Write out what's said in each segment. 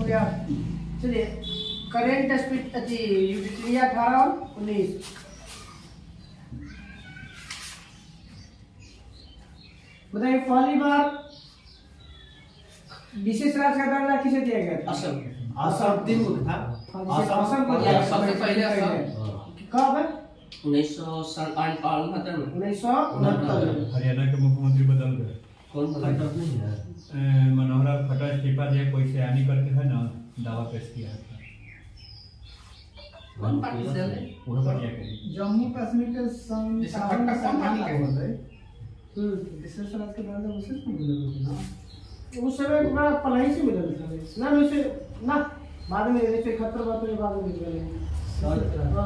गया। चलिए current speed अति यूटिलिटी 18 और 19। बताइए पहली बार विशेष राज्य का दर्जा किसे दिया गया था? असम। असम 3 को था। असम को दिया गया। सबसे पहले कब है? 1969 में। 1969 में। हरियाणा के मुख्यमंत्री बदल गए। कौन बदला? मनोहर लाल खट्टर इस्तीफा दिया, कोई सयानी करके है ना दावा पेश किया था। कौन पार्टी से है? पूरा बढ़िया करी। जम्मू कश्मीर के खट्टर कौन पार्टी का है? विशेष राज्य के दर्जा विशेष में मिला ना। उस समय बड़ा पढ़ाई से मिला था ना, वैसे ना बाद में जैसे 71 बातों के बाद में मिला।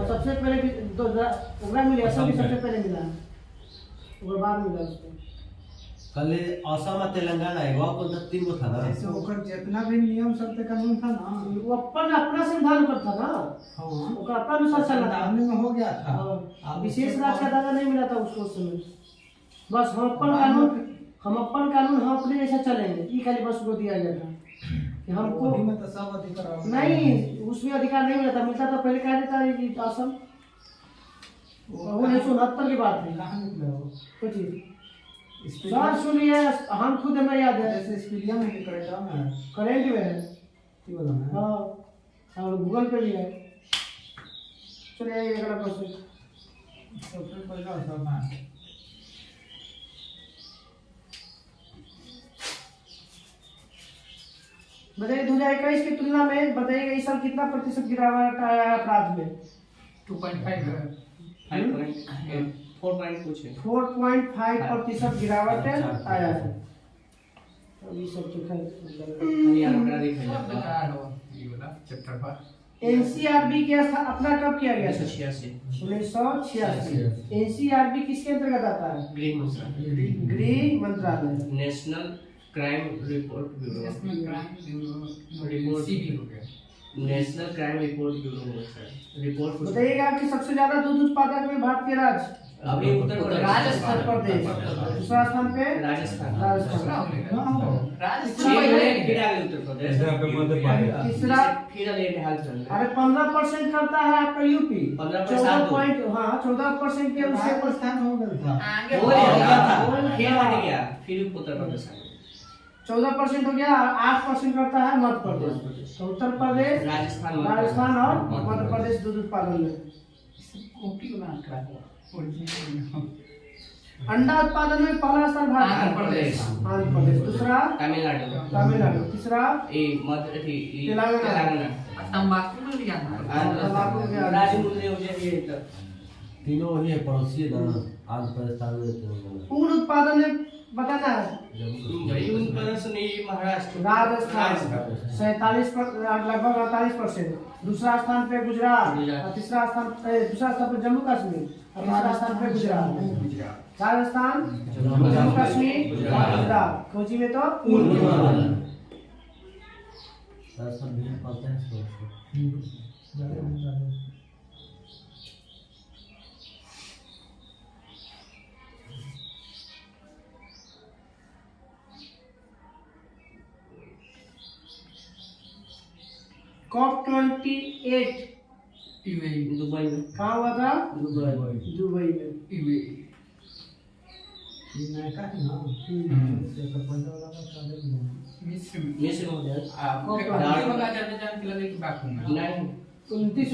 सबसे पहले तो ओकरा मिला, असम सबसे पहले मिला, और बाद मिला उसको। कल असम और तेलंगाना है, वहाँ पर 3 को था ना। ऐसे ओकर जितना भी नियम सब कानून था ना, वो अपना संविधान पर था ना, हाँ ओकरा अपना अनुसार चलना था। संविधान में हो गया था। विशेष राज्य का दर्जा नहीं मिला था उसको उस समय। बस हम अपन कानून हम अपने जैसा चलेंगे, ये खाली बस को दिया गया था कि हमको में तो सब अधिकार नहीं, उसमें अधिकार नहीं मिला था। मिलता तो पहले कह देता है कि असम वो 1969 की बात है। कहाँ निकला वो? कुछ सर सुनिए, हम खुद हमें याद है, ऐसे स्पीलिया में भी करेगा ना, करेंट में है। की बोला मैं? हाँ और गूगल पे भी है। चलिए अगला क्वेश्चन। सबसे पहला असम है। बताइए 2021 की तुलना में बताइएगा इस साल कितना प्रतिशत गिरावट आया अपराध में? 2.5 4 कुछ है। 4.5% गिरावट आया है। अभी सब तो एनसीआरबी के अपना कब किया गया? 1986। एनसीआरबी किसके अंतर्गत आता है? गृह मंत्रालय। National crime report bureau. National crime report CB हो गया। National crime report bureau report. बताइएगा कि सबसे ज्यादा दूध उत्पादक में भारतीय राज्य अभी उत्तर प्रदेश। राजस्थान प्रदेश। दूसरा स्थान पे राजस्थान। उत्तर प्रदेश। ऐसे आप मध्य प्रदेश। तीसरा फिर लेट हाल चल रहा है। अरे 15% करता है आपका यूपी। 14% हाँ 14% के उससे राजस्थान हो गया था। आगे हो गया था। हो गया। फिर हट गया, फिर उत्तर प्रदेश आ गया। 14% हो गया। 8% करता है मध्य प्रदेश। तो उत्तर प्रदेश, राजस्थान और मध्य प्रदेश दूध उत्पादन में। कॉपी बना करा हुआ अंडा उत्पादन में पहला स्थान आंध्र प्रदेश। आंध्र प्रदेश। दूसरा तमिलनाडु। तीसरा मध्य तेलंगाना। तंबाकू में भी जाना है। राजमुंद्री हो जाए। तीनों वही है, पड़ोसी है ना, आंध्र प्रदेश तेलंगाना। ऊन उत्पादन में बताना है महाराष्ट्र। राजस्थान 47% लगभग 48%। दूसरा स्थान पे गुजरात। और तीसरा स्थान दूसरा स्थान पे जम्मू कश्मीर। और तीसरा स्थान पे गुजरात। राजस्थान, जम्मू कश्मीर, गुजरात। कोची में तो ऊन सब भी पालते हैं। COP 28 UAE. दुबई में। कहाँ हुआ था? दुबई दुबई में। यूएई। नया का है ना, से तो पैसा वाला का सादे में। मिस्र में। मिस्र हो जाए। आपको होगा अजरबैजान के लगे की बात होगा। नहीं 29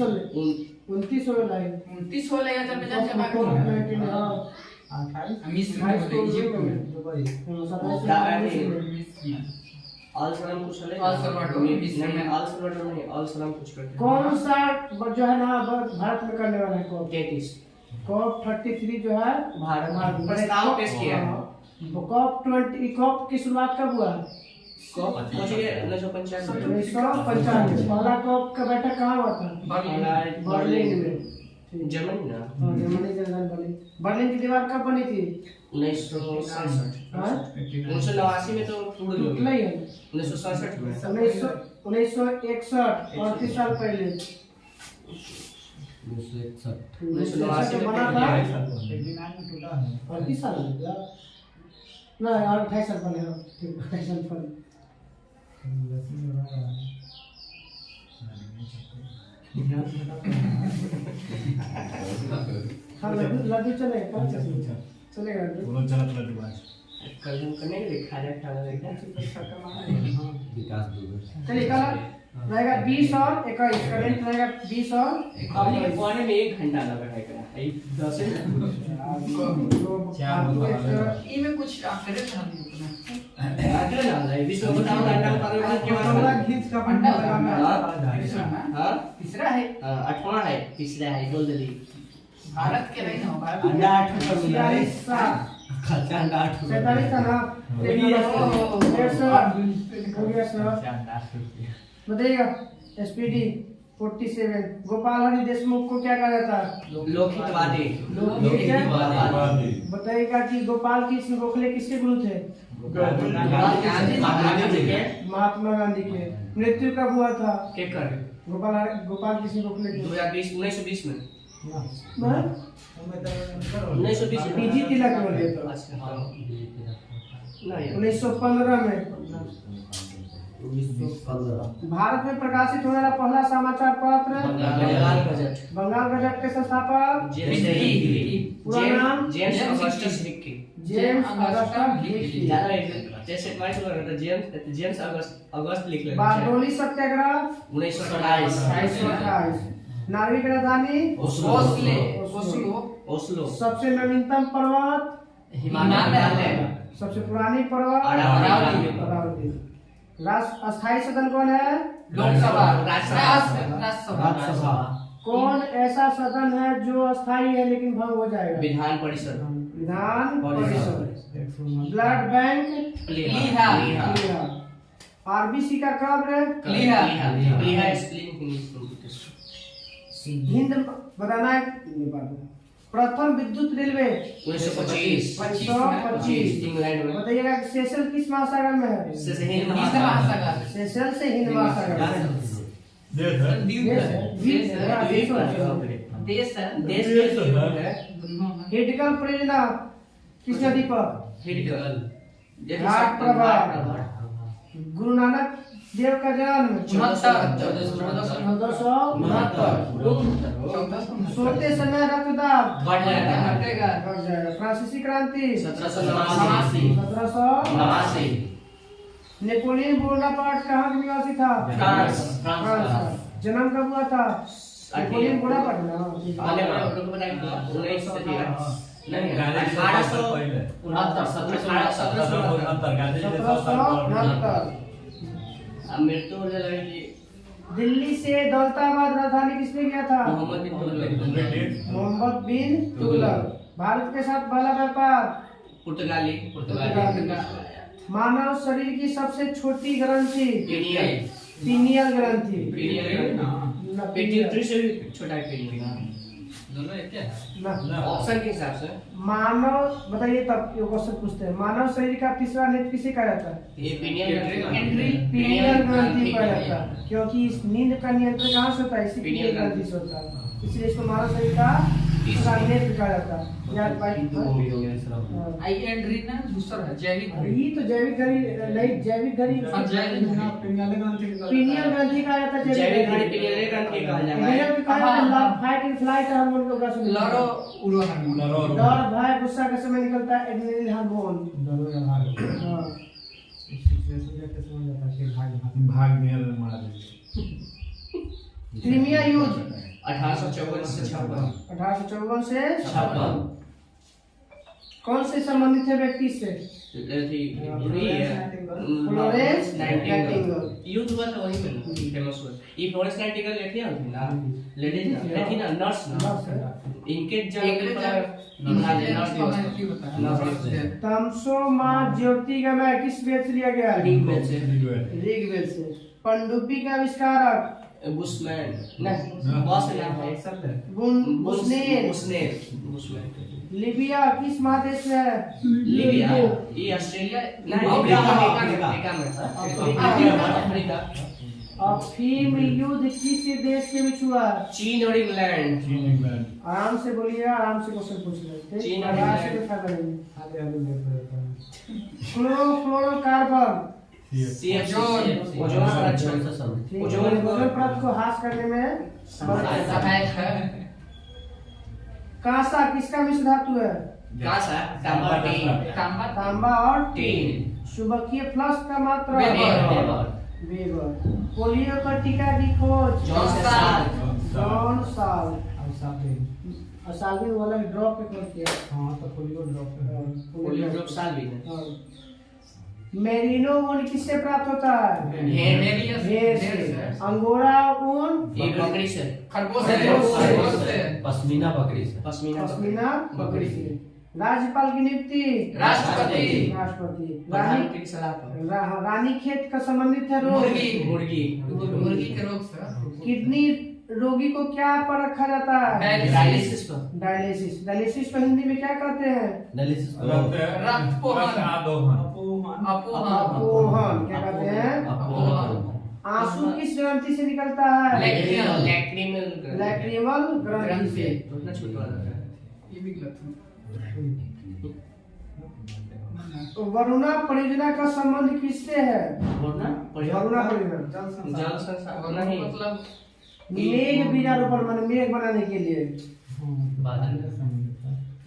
में लाइन 29 हो लेगा अजरबैजान से बात COP होगा। 28 हाँ 28 मिस्र में हो इजिप्ट में। दुबई। 27 मिस्र में। अल सलाम कुछ है। अल सल्वाडोर में मिस्र में। नहीं अल सल्वाडोर नहीं, अल सलाम कुछ करते हैं। कौन सा जो है ना भारत में करने वाला है COP? 33 COP 33 जो है भारत प्रस्ताव पेश किया है। तो COP की शुरुआत कब हुआ? कब मुझे 1995 1995। पहला COP का बैठक कहाँ हुआ था? बर्लिन में। जर्मनी ना। जर्मनी के राजधानी बर्लिन। बर्लिन की दीवार कब बनी थी? 1967। हाँ 1989 में तो टूट गई। नहीं है 1967 में। 1961 38 साल पहले 1961 में बना था। 89 में टूटा है। 38 साल नहीं और 28 साल पहले। 28 साल पहले। हाँ लड्डू चलेगा चलेगा लड्डू बोलो चलत लड्डू आज कल हम करने के लिए खाजा खाना देखा विकास दुबे चलिए कल रहेगा 20 और 21 करेंट रहेगा 20 और अपने के पढ़ने में 1 घंटा लगा है क्या 10 इनमें कुछ करे था आगे ना है विश्व बताओ घंटा का के थोड़ा खींच का पंडा लगाना हां तीसरा है 8वां है तीसरा है बोल दे भारत के नहीं ना भारत अंडा 8 का मिला है 47 खर्चा अंडा 8 का ना बताइएगा एसपीडी 47 गोपाल हरि देशमुख को क्या कहा जाता है लोकहितवादी लोकहितवादी। बताइएगा कि गोपाल कृष्ण गोखले किसके गुरु थे महात्मा गांधी के मृत्यु कब हुआ था के कर गोपाल कृष्ण गोखले के 2020 1920 में हाँ? 1920 पीजी तिलक बोले तो अच्छा हाँ नहीं 1915 में भारत में प्रकाशित होने वाला पहला समाचार पत्र बंगाल बजट बंगाल गजट के संस्थापक पूरा नाम James Augustus Hickey James Augustus Hickey ज्यादा जैसे क्लास में रहता जेम्स अगस्त लिख लेना बारडोली सत्याग्रह 1928 नार्वे की राजधानी ओस्लो सबसे नवीनतम पर्वत हिमालय सबसे पुरानी पर्वत अरावली। अरावली। राष्ट्र अस्थायी सदन कौन है लोकसभा राज्यसभा राज्यसभा कौन ऐसा सदन है जो अस्थायी है लेकिन भंग हो जाएगा Vidhan Parishad Vidhan Parishad blood bank लीहा RBC का कब्र लीहा हिंद बताना है प्रथम विद्युत रेलवे 1925 इंग्लैंड में बताइएगा सेशल किस महासागर में है हिंद महासागर सेशल से हिंद महासागर में देश है देश है देश है हिडकल परियोजना किस नदी पर घाट प्रभा गुरु नानक देव का जन्म 1469 सोते समय रक्तदाब बढ़ जाएगा हटेगा बढ़ जाएगा फ्रांसीसी क्रांति 1789 नेपोलियन बोनापार्ट कहाँ का निवासी था फ्रांस फ्रांस का। जन्म कब हुआ था नेपोलियन बोनापार्ट ना वाले वाले लोग बताएंगे 1913 नहीं 1769 अब मृत्यु होने लगी दिल्ली से दौलताबाद राजधानी किसने किया था मोहम्मद बिन तुगलक मोहम्मद बिन तुगलक भारत के साथ पहला व्यापार पुर्तगाली मानव शरीर की सबसे छोटी ग्रंथि पीनियल पीनियल ग्रंथि पेट्यूटरी से भी छोटा है पीनियल दोनों एक है ना। ऑप्शन के हिसाब से मानव बताइए तब ये क्वेश्चन पूछते हैं मानव शरीर का तीसरा नेत्र किसे कहा जाता है ये पीनियल पीनियल ग्रंथि कहा जाता है क्योंकि इस नींद का नियंत्रण कहाँ से होता है इसी पीनियल पीनियल ग्रंथि से होता है इसलिए इसको मानव शरीर का तीसरा नेत्र कहा जाता है याद आई एंड्रीन ना दूसरा है जैविक ये तो जैविक घड़ी नहीं जैविक घड़ी पीनियल ग्रंथि कहा जाता है जैविक घड़ी पीनियल ग्रंथि कहा जाता है पीनियल भी कहा जाता है love fight and flight hormone को का सुनिए लड़ो उड़ो हार्मोन डर भय गुस्सा के समय निकलता है एड्रेनलिन हार्मोन हाँ भाग नियर मार दे क्रीमिया युद्ध 1854 से 56 1854 से 56 कौन से संबंधित है व्यक्ति से फ्लोरेंस नाइटिंगेल युद्ध हुआ था वही में फेमस हुआ ये फ्लोरेंस नाइटिंगेल लेती है ना लेडीज ना लेती ना नर्स ना इनके तमसो मां ज्योतिर्गमय किस वेद से लिया गया ऋग्वेद से ऋग्वेद से पनडुब्बी का आविष्कारक बुशमैन नहीं बॉस नाम है बुशनेर बुशमैन लीबिया किस महादेश में है लीबिया ये ऑस्ट्रेलिया नहीं अफ्रीका में अफ्रीका अफीम युद्ध किस देश के बीच हुआ चीन और इंग्लैंड आराम से बोलिए आराम से क्वेश्चन पूछ रहे थे चीन और आराम से इंग्लैंड। क्लोरोफ्लोरोकार्बन CFC ओजोन संरक्षण ठीक है, ओजोन परत को ह्रास करने में सहायक है। कांसा किसका मिश्र धातु है? कांसा तांबा टीन तांबा और टीन चुंबकीय फ्लक्स का मात्रा वेबर। वेबर। पोलियो का टीका की खोज जॉन साल जॉन साल और साथे और सालवी वाला ड्रॉप पे कर किया। हाँ तो पोलियो ड्रॉप है। पोलियो ड्रॉप साल भी है हाँ। मेरिनो ऊन किससे प्राप्त होता है? भेड़ से। अंगोरा ऊन ये बकरी से खरगोश से। पश्मीना बकरी से। पश्मीना बकरी से। राज्यपाल की नियुक्ति राष्ट्रपति। राष्ट्रपति। प्रधानमंत्री की सलाह पर रानी खेत का संबंधित है रोग मुर्गी के रोग से। किडनी रोगी को क्या पर रखा जाता है? डायलिसिस पर डायलिसिस। डायलिसिस को हिंदी में क्या कहते हैं? डायलिसिस रक्त पोहन। अपोहन क्या कहते हैं? आंसू किस ग्रंथि से निकलता है? लैक्रिमल ग्रंथि से। उतना छोटा वाला है ये भी गलत है। वरुणा परियोजना का संबंध किससे है? वरुणा वरुणा परियोजना जल संसाधन नहीं मतलब मेघ बीजारोपण माने मेघ बनाने के लिए।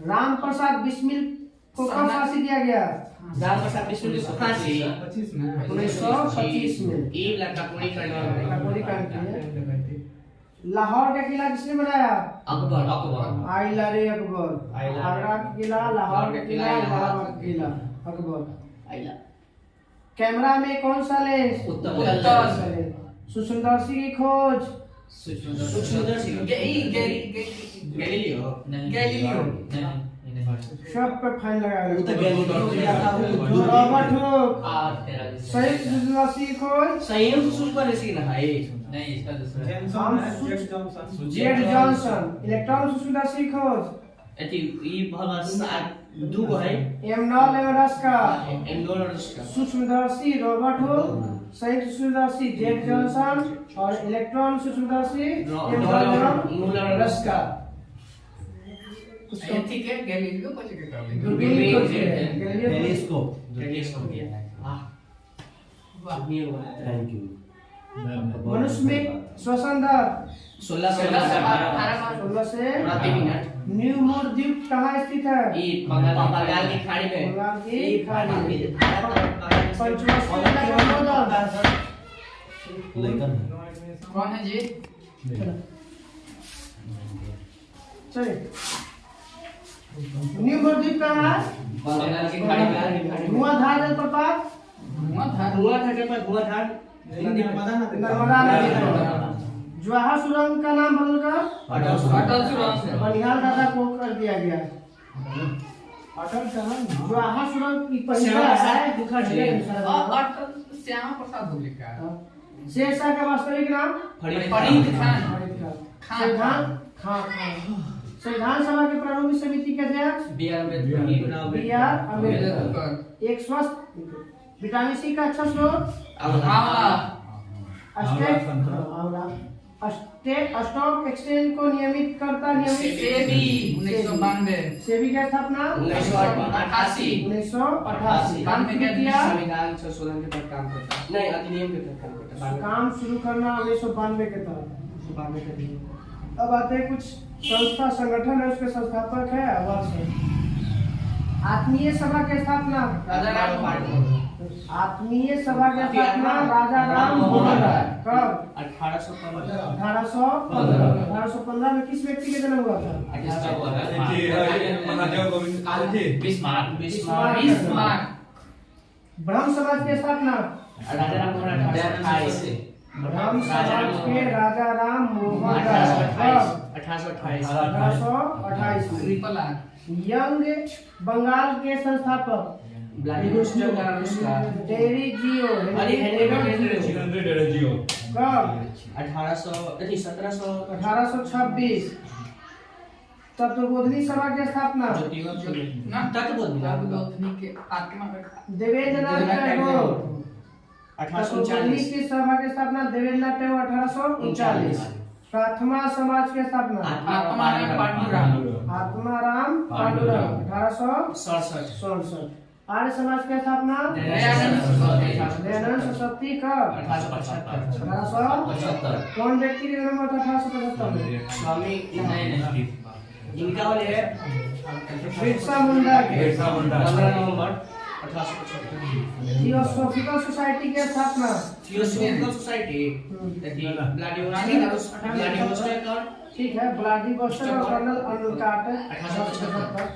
राम प्रसाद बिस्मिल को कब फांसी दिया गया? राम प्रसाद बिस्मिल की फांसी 25 में 1925 में। ईद लड़का पूरी करने वाला पूरी करती है। लाहौर का किला किसने बनाया? अकबर आइला रे अकबर। आइला। आगरा का किला, लाहौर का किला, इलाहाबाद का किला, अकबर। आइला कैमरा में कौन सा लेंस? उत्तर सुसुंदरसी की खोज सुंदर गैलीलियो सब पे फाइन लगाया वो तो गया। गैलीलियो रॉबर्ट हुक संयुक्त सुसुंदरसी की खोज संयुक्त सुपर सी ना है नहीं इसका दूसरा है। Z Johnson. इलेक्ट्रॉन सुसुंदरसी की खोज एती ई भला सात दू गो है एमनॉल एवरस्का। एंडोलर्स का सूक्ष्मदर्शी रॉबर्ट हुक, संयुक्त सूक्ष्मदर्शी जेड जॉनसन और इलेक्ट्रॉन सूक्ष्मदर्शी एमनॉल एवरस्का। ये ठीक है गैलीलियो को चेक कर लेंगे। दूरबीन खोज है। Galileo telescope. टेलीस्कोप किया वाह वाह न्यू हुआ थैंक यू। मनुष्य में श्वसन दर 16 से 16 से प्रति मिनट न्यू मोर द्वीप कहाँ स्थित है? ई बंगाल की खाड़ी में बंगाल की खाड़ी में। पंचमशी का संबोधन। लेकिन कौन है जी? चलिए न्यू मोर द्वीप कहाँ है? बंगाल की खाड़ी में धुआंधार जलप्रपात धुआंधार नर्मदा नदी। जवाहर सुरंग का नाम बदलकर अटल सुरंग। बनिहाल दादा को कर दिया गया। अटल कहाँ? जवाहर सुरंग की पहली श्यामा प्रसाद है मुखर्जी। अटल श्यामा प्रसाद हुक लिखा है। शेरशाह का वास्तविक नाम फरीद खान। संविधान संविधान सभा के प्रारंभिक समिति के अध्यक्ष बी आर अम्बेडकर। एक स्वस्थ विटामिन सी का अच्छा स्रोत स्टॉक एक्सचेंज को नियमित करता सेबी 1992। सेबी की स्थापना 1988 1988। संविधान संशोधन के तहत काम करता है नहीं अधिनियम के तहत काम करता है काम शुरू करना 1992 के तहत। 92 के अधिनियम। अब आते हैं कुछ संस्था संगठन है उसके संस्थापक है आवास है। आत्मीय सभा की स्थापना राजा राम आत्मीय सभा की स्थापना राजा राम मोहन राय। कब? 1815 में किस व्यक्ति का जन्म हुआ था? बिस्मार्क। ब्रह्म समाज की स्थापना राजा राम मोहन राय ब्रह्म समाज के राजा राम मोहन राय। 1828 में। Triple R. यंग बंगाल के संस्थापक डेरी जियो कब? 1826। तत्वबोधिनी सभा की स्थापना तत्वबोधिनी के आत्मा का देवेंद्रनाथ टैगोर। तत्वबोधिनी की सभा की स्थापना देवेंद्रनाथ टैगोर 1839। प्रार्थना समाज की स्थापना आत्माराम पांडुरंग। आत्माराम पांडुरंग 1867। आर्य समाज की स्थापना दयानंद सरस्वती। दयानंद सरस्वती कब 1875 1875। कौन व्यक्ति का जन्म हुआ था 1875 में? स्वामी इनका वाले है बिरसा मुंडा के। 15 नवंबर 1875 थियोसॉफिकल सोसाइटी की स्थापना थियोसॉफिकल सोसाइटी व्लादिवोस्टोक और ठीक है, व्लादिवोस्टोक और कर्नल अनुकाट 1875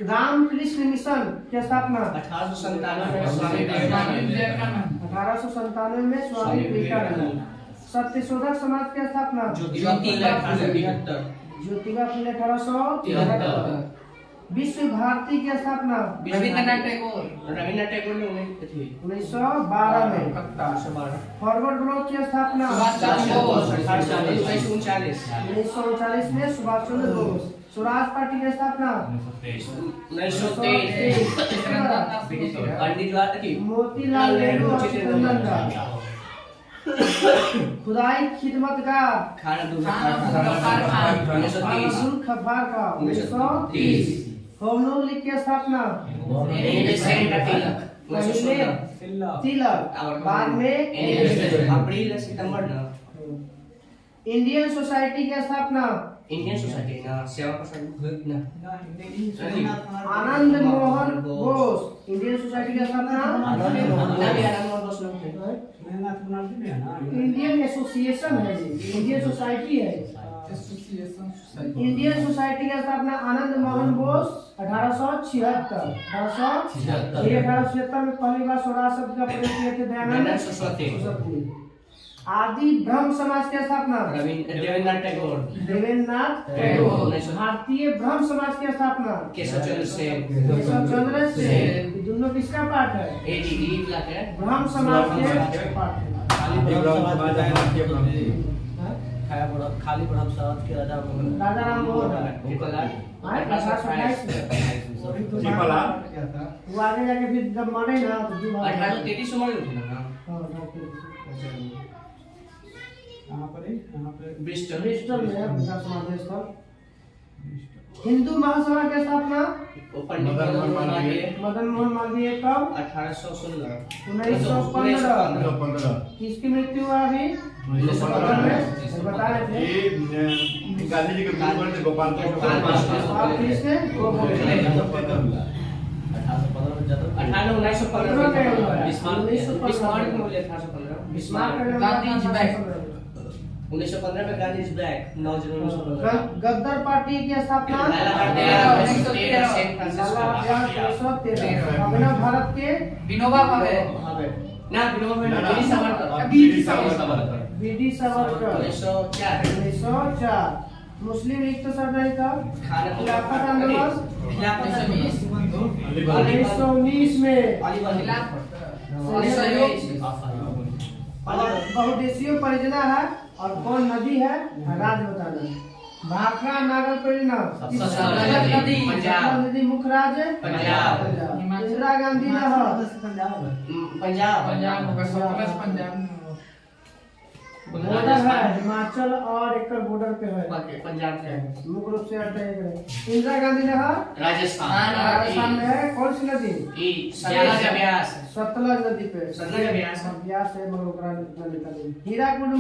रामकृष्ण मिशन की स्थापना 1897 में स्वामी स्वामी विवेकानंद विवेकानंद। 1897 में स्वामी विवेकानंद। सत्यशोधक समाज की स्थापना ज्योतिबा फुले 1873 ज्योतिबा फुले 1873। विश्व भारती की स्थापना रविंद्रनाथ टैगोर। रविन्द्रनाथ टैगोर ने उन्हें थी 1912 में। 1812 फॉरवर्ड ब्लॉक की स्थापना सुभाष चंद्र बोस। 1939 1939 में सुभाष चंद्र बोस। स्वराज पार्टी की स्थापना 1923 पंडित जवाहरलाल मोतीलाल नेहरू और चित्तरंजन खुदाई खिदमतगार खान अब्दुल खान 1930 अब्दुल खब्बार का 1930। होमरूल लीग की स्थापना पहले तिलक बाद में अप्रैल सितंबर ना इंडियन सोसाइटी की स्थापना इंडियन सोसाइटी ना सेवा प्रसाद ना आनंद मोहन बोस। इंडियन सोसाइटी की स्थापना ना भी आनंद मोहन बोस लोग थे इंडियन एसोसिएशन है, इंडियन सोसाइटी है। Association society. इंडियन सोसाइटी की स्थापना आनंद मोहन बोस 1876। 1876 में पहली बार स्वराज शब्द का प्रयोग किए थे दयानंद सरस्वती। आदि ब्रह्म समाज की स्थापना देवेंद्रनाथ टैगोर देवेंद्रनाथ टैगोर। भारतीय ब्रह्म समाज की स्थापना केशव चंद्र सेन केशव चंद्र सेन। ये दोनों किसका पाठ है? एडी ब्लैक है ब्रह्म समाज के पाठ है। खाली ब्रह्म समाज के राजा राजा राम मोहन गोपाल 1828 में। वो आगे जाके फिर जब मरे ना तो 1833 में उठे ना ब्रिस्टल ब्रिस्टल में है उनका समाधि स्थल। हिंदू महासभा की स्थापना पंडित मदन मोहन मालवीय कब? 1816 1915। किसकी मृत्यु हुआ अभी? 1915 में बता रहे थे गांधी जी के गुरुवर थे गोपाल आप किसने? वो बोले 1815 में जन्म 1915 बिस्मार्क में बोले 1815 बिस्मार्क का गांधी जी बैक। 1915 में Gandhi is back 9 January 1915 गद्दर party की स्थापना अभिनव भारत के विनोबा भावे। ना विनोबा सावरकर बीडी सावरकर 1904। मुस्लिम लीग तो सर नहीं था। खिलाफत आंदोलन 1919 में। बहुदेशीय परियोजना है और कौन नदी है राज्य बताना। भाखड़ा नागर परियोजना नदी मुख्य राज्य पंजाब। इंदिरा गांधी नहर पंजाब पंजाब। बॉर्डर है हिमाचल और एक बॉर्डर पे है पंजाब के मुख्य रूप से आता है। इंदिरा गांधी नहर राजस्थान राजस्थान में है। कौन सी नदी? सतलज नदी पे। सतलज ब्यास। ब्यास है मगर ओकरा इतना निकल। हीराकुंड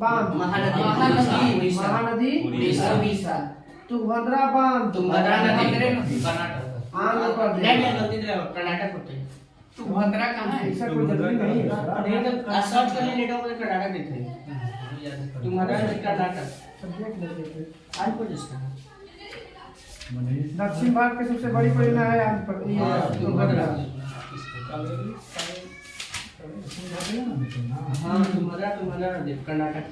बांध महानदी उड़ीसा। तुंगभद्रा बांध आंध्र प्रदेश। कर्नाटक होते हैं तुंगभद्रा कहाँ है? ऐसा कोई जरूरी नहीं है। सर्च करने नेट पर कर्नाटक देते हैं तुम्हारा कर्नाटक सब्जेक्ट लेते थे। आंध्र प्रदेश का दक्षिण भारत की सबसे बड़ी परियोजना है आंध्र प्रदेश तुंगभद्रा। हाँ तुम्हारा कर्नाटक कर्नाटक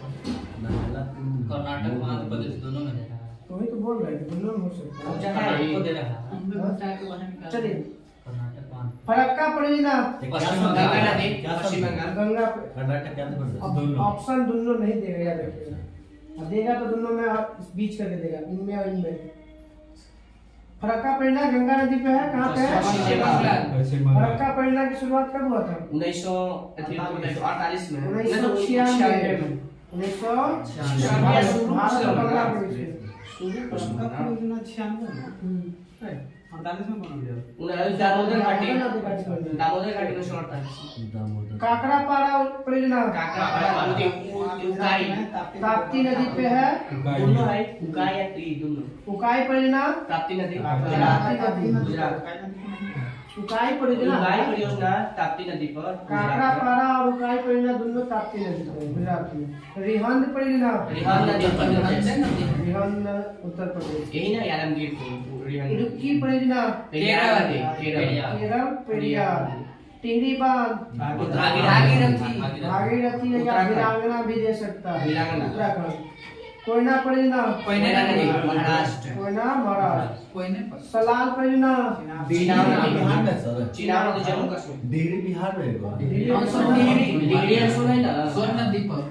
में आंध्र प्रदेश दोनों में है। तो वही तो बोल रहे थे दोनों में हो सकता है। को दे रहा है चलिए कर्नाटक में फरक्का परियोजना गंगा नदी पश्चिम बंगाल गंगा कर्नाटक के आंध्र प्रदेश ऑप्शन दोनों नहीं देगा याद रखिएगा। देगा तो दोनों में बीच करके देगा इनमें और इनमें। फरक्का परियोजना गंगा नदी पे है। कहाँ पे है? फरक्का परियोजना की शुरुआत कब हुआ था? 1948 में 1996 में। 1996 भारत और बांग्लादेश में। 48 में कौन हो गया? दामोदर घाटी नदी घाटी परियोजना। दामोदर घाटी में 48 दामोदर काकरापारा परियोजना उकाई ताप्ती नदी पे है। दोनों है उकाई या ती दोनों उकाई परियोजना ताप्ती नदी ताप्ती नदी गुजरात उकाई परियोजना उकाई परियोजना ताप्ती नदी पर काकरापारा और उकाई परियोजना दोनों ताप्ती नदी पर गुजरात में। रिहंद परियोजना रिहान नदी पर रिहंद उत्तर प्रदेश। यही ना यालमगीर को रिहान इडुक्की परियोजना केरल केरल पेरियार। टिहरी बांध भागीरथी या वीरांगना भी दे सकता है वीरांगना। उत्तराखंड। कोयना परियोजना कोयना नदी महाराष्ट्र कोयना महाराष्ट्र। कोयने पर सलाल परियोजना चीनाव नदी बिहार में सर चीनाव नदी जम्मू कश्मीर डिहरी बिहार में है वो। डिग्री अंशुल है ना सोन नदी पर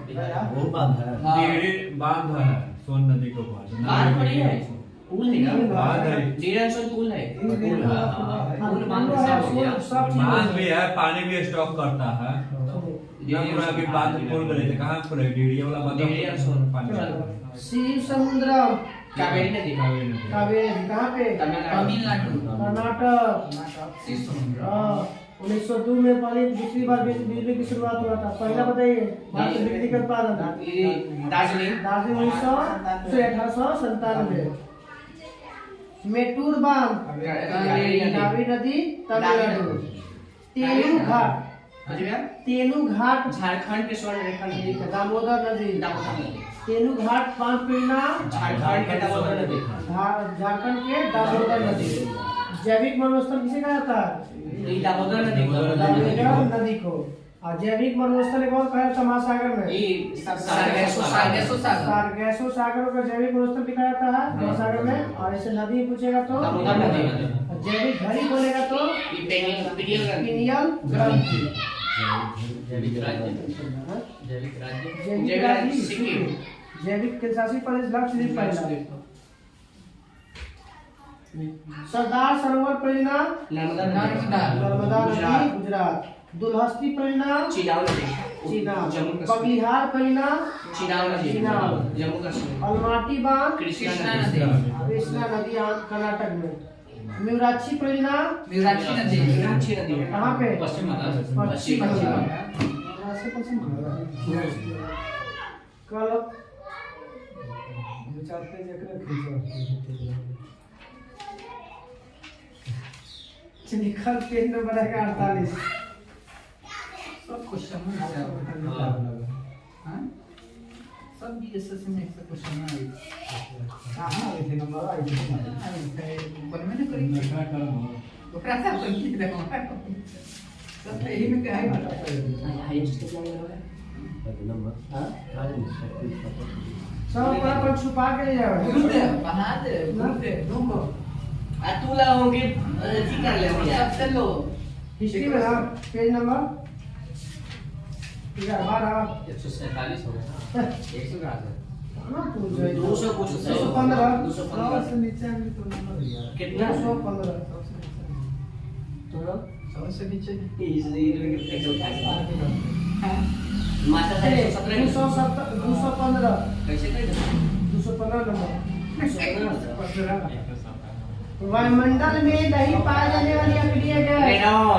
वो बात है। डिहरी बांध है सोन नदी को पार बांध पड़ी है पुल है ना बांध है डिग्री अंशुल पुल है पुल बांध सब बांध भी है पानी भी स्टॉक करता है जब पूरा अभी बांध खोल रहे थे कहाँ खोले डिहरी वाला बांध डिहरी अंशुल पानी शिव समुद्र कावेरी नदी कावेरी कहाँ पे तमिलनाडु कर्नाटक। शिव समुद्र 1902 में पहली दूसरी बार बिजली की शुरुआत हुआ था। पहला बताइए भारत में बिजली का उत्पादन दार्जिलिंग दार्जिलिंग 1897। मेटूर बांध कावेरी नदी तमिलनाडु। तेलू घाट झारखंड के स्वर्ण रेखा नदी दामोदर नदी। दामोदर नदी तेलू घाट बांध परियोजना झारखंड के दामोदर नदी झारखंड के दामोदर नदी। जैविक मरुस्थल किसे कहा जाता है? ये दामोदर नदी दामोदर नदी को। और जैविक मरुस्थल एक और कहा जाता है महासागर में ये सारगेसो सागर सारगेसो सागर को जैविक मरुस्थल भी कहा जाता है महासागर में। और ऐसे नदी पूछेगा तो दामोदर नदी और जैविक घड़ी बोलेगा तो ये पिनियल पिनियल ग्रंथि। जैविक राज्य जैविक जैविक राज्य सिक्किम जैविक केंद्रशासित प्रदेश लक्षद्वीप पहला। सरदार सरोवर परियोजना नर्मदा नर्मदा नदी गुजरात। दुल्हस्ती परियोजना चीनाव नदी चीना। जम्मू कश्मीर बगलिहार परियोजना चीनाव नदी चीनाव। जम्मू कश्मीर अलमाटी बांध कृष्णा नदी कृष्णा नदी कर्नाटक में। मिवराक्षी परियोजना मीनाक्षी नदी मीनाक्षी नदी कहाँ पे? पश्चिम बंगाल पश्चिम बंगाल। कल दो चार पेज एकरे खींचो। निकल पेज नंबर है 48। सब क्वेश्चन में सब बीएसएस में एक क्वेश्चन है कहाँ आए थे नंबर आई थे? ऊपर में ना करी ओकरा सब कर लिख दे सब यही में क्या है नंबर हां सब पर छुपा के ले जाओ। बना दे दूंगा अतुला होंगे जी कर ले सब चलो हिस्ट्री में ना पेज नंबर 12 147 हो गया 100 का है 200 कुछ 215 215 से नीचे आगे तो नंबर दिया। कितना 215 तो सबसे नीचे इसलिए 128 मास्टर साहब 117 215 कैसे करेगा 215 नंबर। वायुमंडल में नहीं पाए जाने वाली अक्रिय गैस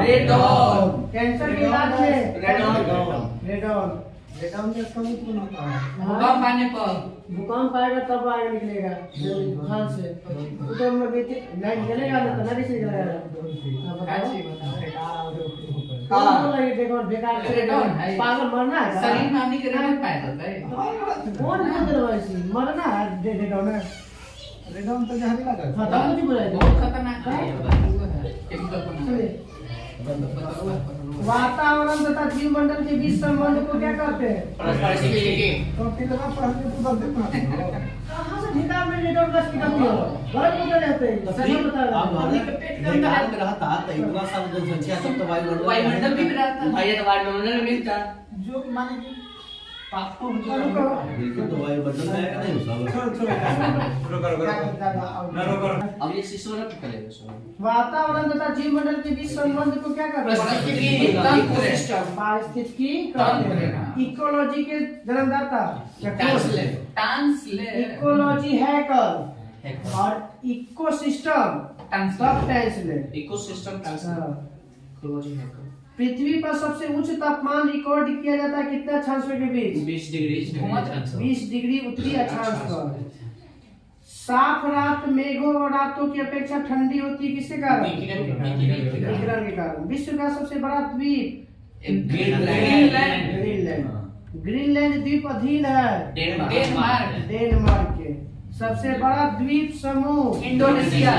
रेडॉन कैंसर के इलाज में रेडॉन रेडॉन रेडाउन में इसका मुक्त होता है। भूकंप आने पर भूकंप आएगा तब आगे निकलेगा खान से उधर में बेटे लाइट जलेगा ना तो नदी से जलेगा। काची हाँ बोला ये देखो बेकार रेडॉन है। पागल मरना है शरीर में आने के रेडॉन पाया जाता है कौन बोल रहा है ऐसी मरना है रेडॉन है। रेडाउन तो जहरीला गैस है। हाँ तब मुझे बोला बहुत खतरनाक है केमिकल सुनिए वातावरण तथा जीव मंडल के बीच संबंध को क्या कहते हैं? तो कितना पढ़ने तो बंदे में कहाँ से ठेका में रेडॉन गैस निकलती है? गलत बोल रहे हैं सही बता रहा हूँ। बेकार में रहता तो इतना सारा जनसंख्या सब तो वायुमंडल भी रहता है भैया तो वायुमंडल में मिलता जो माने कि पापको हो बिल्कुल तो वायुमंडल में आएगा नहीं सब रोको अब ये शिशु ना पकड़ेगा सो वातावरण तथा जीव मंडल के बीच संबंध को क्या कहते हैं? पारिस्थितिकी इकोलॉजी के जन्मदाता ट्रांसलेट इकोलॉजी है कल और इकोसिस्टम सब ट्रांसलेट। Ecosystem translate. पृथ्वी पर सबसे उच्च तापमान रिकॉर्ड किया जाता है कितने अक्षांशों के बीच? 20 डिग्री 20 डिग्री उत्तरी अक्षांश पर। साफ रात मेघों और रातों की अपेक्षा ठंडी होती है किसके कारण? विकिरण के कारण। विश्व का सबसे बड़ा द्वीप ग्रीनलैंड द्वीप अधीन है डेनमार्क के। सबसे बड़ा द्वीप समूह इंडोनेशिया।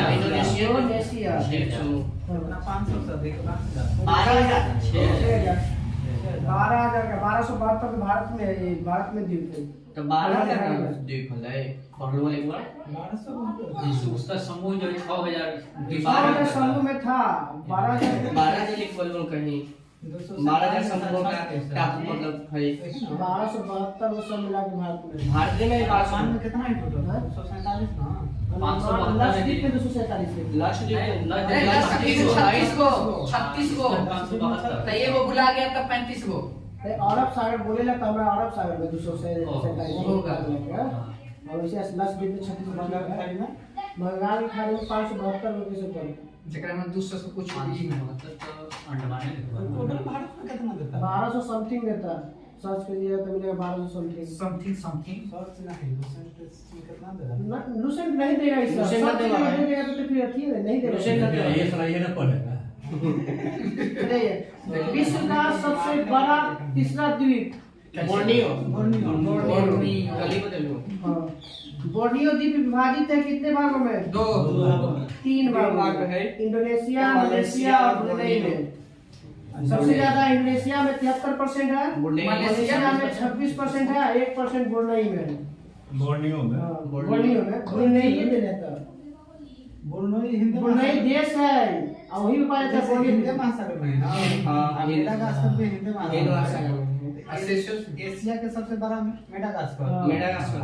12,000 का 1272 भारत में है, भारत में द्वीप है। तो 12,000 द्वीप है पढ़ लो एक बार। उसका समूह जो है 6,000 12,000 समूह में था। 12,000 लिख बोलो कहीं 12,000 समूह का टापू मतलब है 1272 वो सब मिला के भारत में। भारत में आसमान में कितना है टोटल? 247 ना। 572 लक्षद्वीप में 247 है। लक्षद्वीप अरे 36 को 36 को 572 तो ये वो भुला गया तब 35 को। अरब सागर बोलेला तो हमरा अरब सागर में 247 होगा। और वैसे लक्षद्वीप में 36 बंगाल की खाड़ी में 572 रुपए से ऊपर। जेकरा में 200 से कुछ भी अंडमान है। टोटल भारत में कितना देता है? 1200 समथिंग देता है। सर्च करिएगा तो मिलेगा 1200 समथिंग। समथिंग सर्च नहीं, लूसेंट में कितना दे रहा है? लूसेंट नहीं देगा इस लूसेंट नहीं देगा भाई। देगा तो फिर अथी है नहीं देगा। लूसेंट नहीं देगा। ये सारा ये ना पड़ेगा। नहीं, विश्व का सबसे बड़ा तीसरा द्वीप बोर्नियो बोर्नियो। कल ही बदलो। हाँ। बोर्नियो द्वीप विभाजित है कितने भागों में? 3 भागों में। है। इंडोनेशिया, मलेशिया और ब्रुनेई में। सबसे ज्यादा इंडोनेशिया में 73% है, मलेशिया में 26% है, 1% ब्रुनेई में है। बोर्नियो में हाँ, बोर्नियो में ब्रुनेई में रहता है। बोर्नोई हिंद ब्रुनेई देश है और वही में पाया जाता है हिंद बोर्नियो। महासागर में है ना। हाँ, मेडागास्कर भी हिंद हिंद महासागर महासागर में में। है। एशिया के सबसे बड़ा मेडागास्कर। मेडागास्कर।